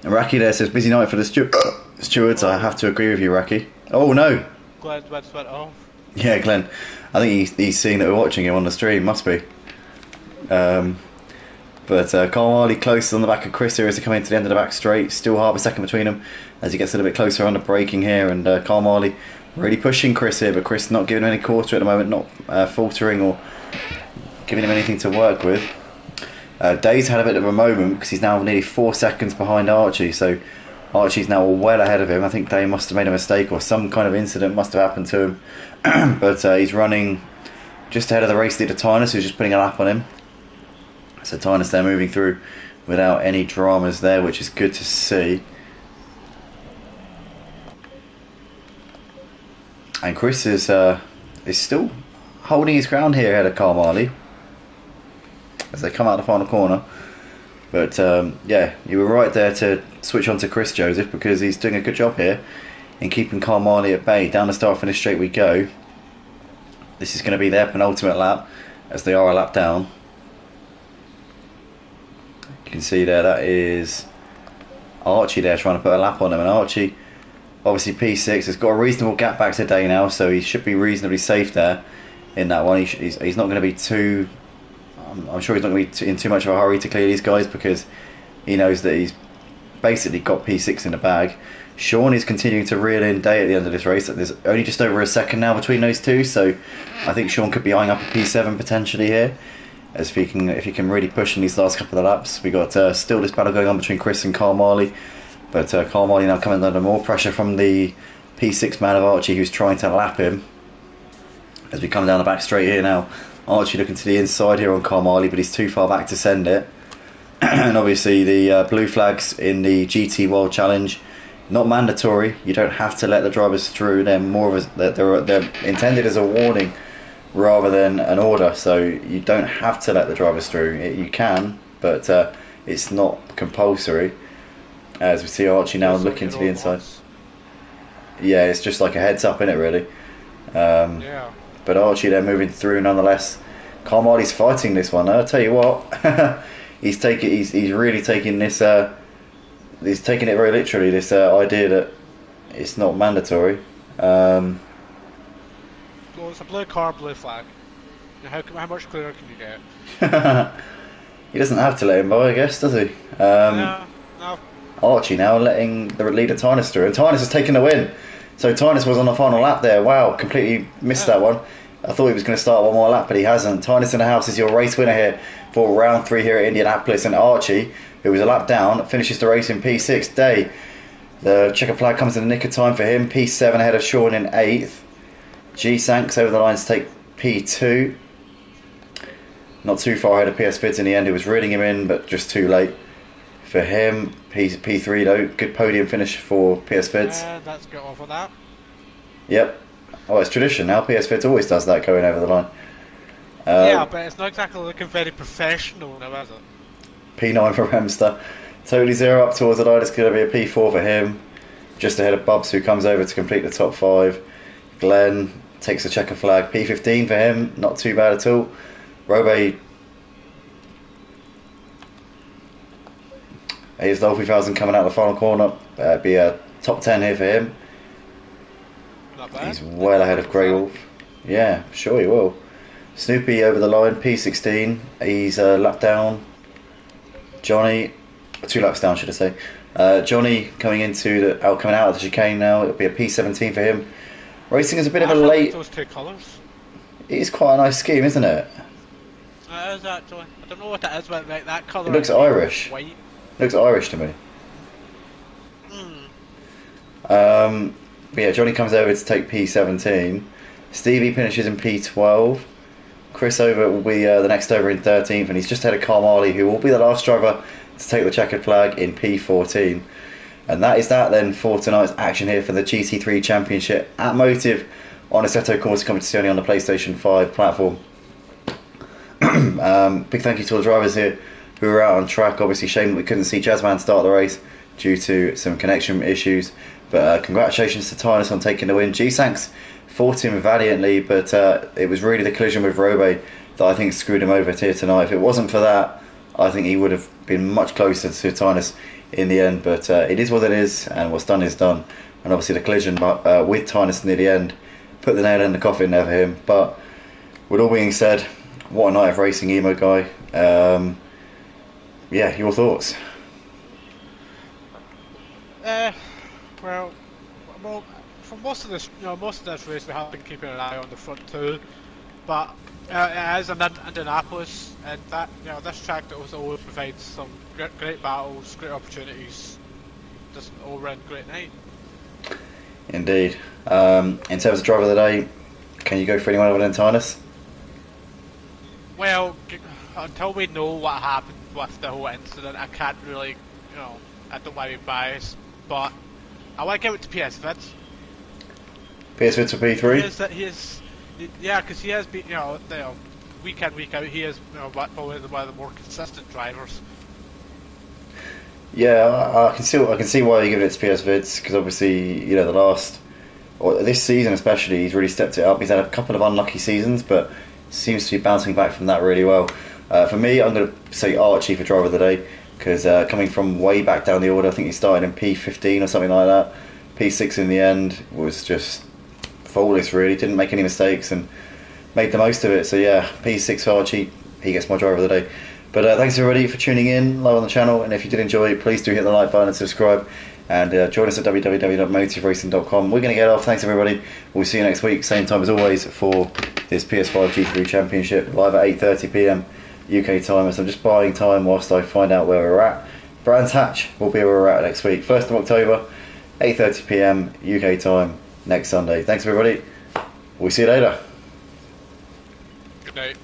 And Raki there says, busy night for the stewards. I have to agree with you, Raki. Oh no! Glenn's went off. Yeah, Glenn. I think he's seeing that we're watching him on the stream, must be. But Carl Marley close on the back of Chris here as they come into the end of the back straight. Still half a second between them as he gets a little bit closer on the braking here. And Carl Marley really pushing Chris here, but Chris not giving him any quarter at the moment, not faltering or giving him anything to work with. Day's had a bit of a moment because he's now nearly 4 seconds behind Archie. So Archie's now well ahead of him. I think Day must have made a mistake or some kind of incident must have happened to him. But he's running just ahead of the race leader Tynus, who's just putting a lap on him. So Tynus there moving through without any dramas there, which is good to see. And Chris is still holding his ground here ahead of Carl Marley as they come out the final corner. But yeah, you were right there to switch on to Chris, Joseph, because he's doing a good job here in keeping Carl Marley at bay. Down the start finish straight we go. This is going to be their penultimate lap, as they are a lap down. You can see there, that is Archie there trying to put a lap on him, and Archie, obviously P6, has got a reasonable gap back to Day now, so he should be reasonably safe there in that one. He's not going to be too, I'm sure he's not going to be in too much of a hurry to clear these guys, because he knows that he's basically got P6 in the bag. Sean is continuing to reel in Day at the end of this race. There's only just over a second now between those two, so I think Sean could be eyeing up a P7 potentially here, as if he can really push in these last couple of laps. We got still this battle going on between Chris and Carl Marley, but Carl Marley now coming under more pressure from the P6 man of Archie, who's trying to lap him. As we come down the back straight here now, Archie looking to the inside here on Carl Marley, but he's too far back to send it. And obviously the blue flags in the GT World Challenge, not mandatory. You don't have to let the drivers through. They're more of they're intended as a warning rather than an order. So you don't have to let the drivers through. You can, but it's not compulsory. As we see Archie now looking to the inside. Yeah, it's just like a heads up, isn't it, really? Yeah. But Archie they're moving through nonetheless. Carl Marley's fighting this one. I'll tell you what, he's really taking this. He's taking it very literally. This idea that it's not mandatory. Well, it's a blue car, blue flag. How much clearer can you get? He doesn't have to let him by, I guess, does he? No, no. Archie now letting the leader Tynus through, and Tynus has taken the win. So Tynus was on the final lap there. Wow, completely missed that one. I thought he was going to start one more lap, but he hasn't. Tynus in the house is your race winner here for round 3 here at Indianapolis, and Archie, who was a lap down, finishes the race in P6 day. The checker flag comes in the nick of time for him. P7 ahead of Sean in 8th. G-Sanks over the line to take P2. Not too far ahead of PS Vids in the end. He was reading him in, but just too late for him. P3 though, good podium finish for PS Vids. Let's get off of that. Yep. Oh, it's tradition now. PS Vids always does that going over the line. Yeah, but it's not exactly looking very professional now, is it? P9 for Remster. Totally zero up towards the line. It's going to be a P4 for him. Just ahead of Bubs, who comes over to complete the top 5. Glenn takes the checker flag. P15 for him. Not too bad at all. Robe. Here's Dolphy 1000 coming out of the final corner. Be a top 10 here for him. Not bad. He's well ahead of Grey Wolf. Yeah, sure he will. Snoopy over the line, P16. He's a lap down. Johnny, 2 laps down, should I say. Johnny coming coming out of the chicane now. It'll be a P17 for him. Racing is a bit of a late. Those 2 colours. It is quite a nice scheme, isn't it? It is actually. I don't know what it is, but like that colour. It looks Irish. White. Looks Irish to me. But yeah, Johnny comes over to take P17. Stevie finishes in P12. Chris over will be the next over in 13th, and he's just ahead of Carmali, who will be the last driver to take the checkered flag in P14. And that is that then for tonight's action here for the GT3 Championship at Motive on Assetto Corsa Competizione on the PlayStation 5 platform. Big thank you to all the drivers here who were out on track. Obviously, shame that we couldn't see Jazzman start the race due to some connection issues. But congratulations to Tynus on taking the win. G-Sanks fought him valiantly, but it was really the collision with Robe that I think screwed him over here tonight. If it wasn't for that, I think he would have been much closer to Tynus in the end. But it is what it is, and what's done is done. And obviously the collision with Tynus near the end put the nail in the coffin there for him. But with all being said, what a night of racing, Emo guy. Yeah, your thoughts? Well, for most of this race, we have been keeping an eye on the front 2, but it is in Indianapolis, and that this track that always provides some great battles, great opportunities, just an all-round great night. Indeed. In terms of driver of the day, can you go for anyone other than Tynus? Well, until we know what happened with the whole incident, I can't really, I don't want to be biased, but I want to give it to PS Vids. PS Vids for P3? Yeah, because he has been, week in, week out, he is probably one of the more consistent drivers. Yeah, I can see why you give it to PS Vids, because obviously, this season especially, he's really stepped it up. He's had a couple of unlucky seasons, but seems to be bouncing back from that really well. For me, I'm going to say Archie for driver of the day, because coming from way back down the order, I think he started in P15 or something like that. P6 in the end was just flawless, really. Didn't make any mistakes and made the most of it. So yeah, P6 for Archie, he gets my driver of the day. But thanks everybody for tuning in live on the channel, and if you did enjoy it, please do hit the like button and subscribe, and join us at www.motiveracing.com. We're going to get off. Thanks everybody. We'll see you next week, same time as always, for this PS5 GT3 Championship, live at 8:30 PM UK time. So I'm just buying time whilst I find out where we're at. Brands Hatch will be where we're at next week, 1st of October, 8:30 PM UK time, next Sunday. Thanks everybody. We'll see you later. Good night.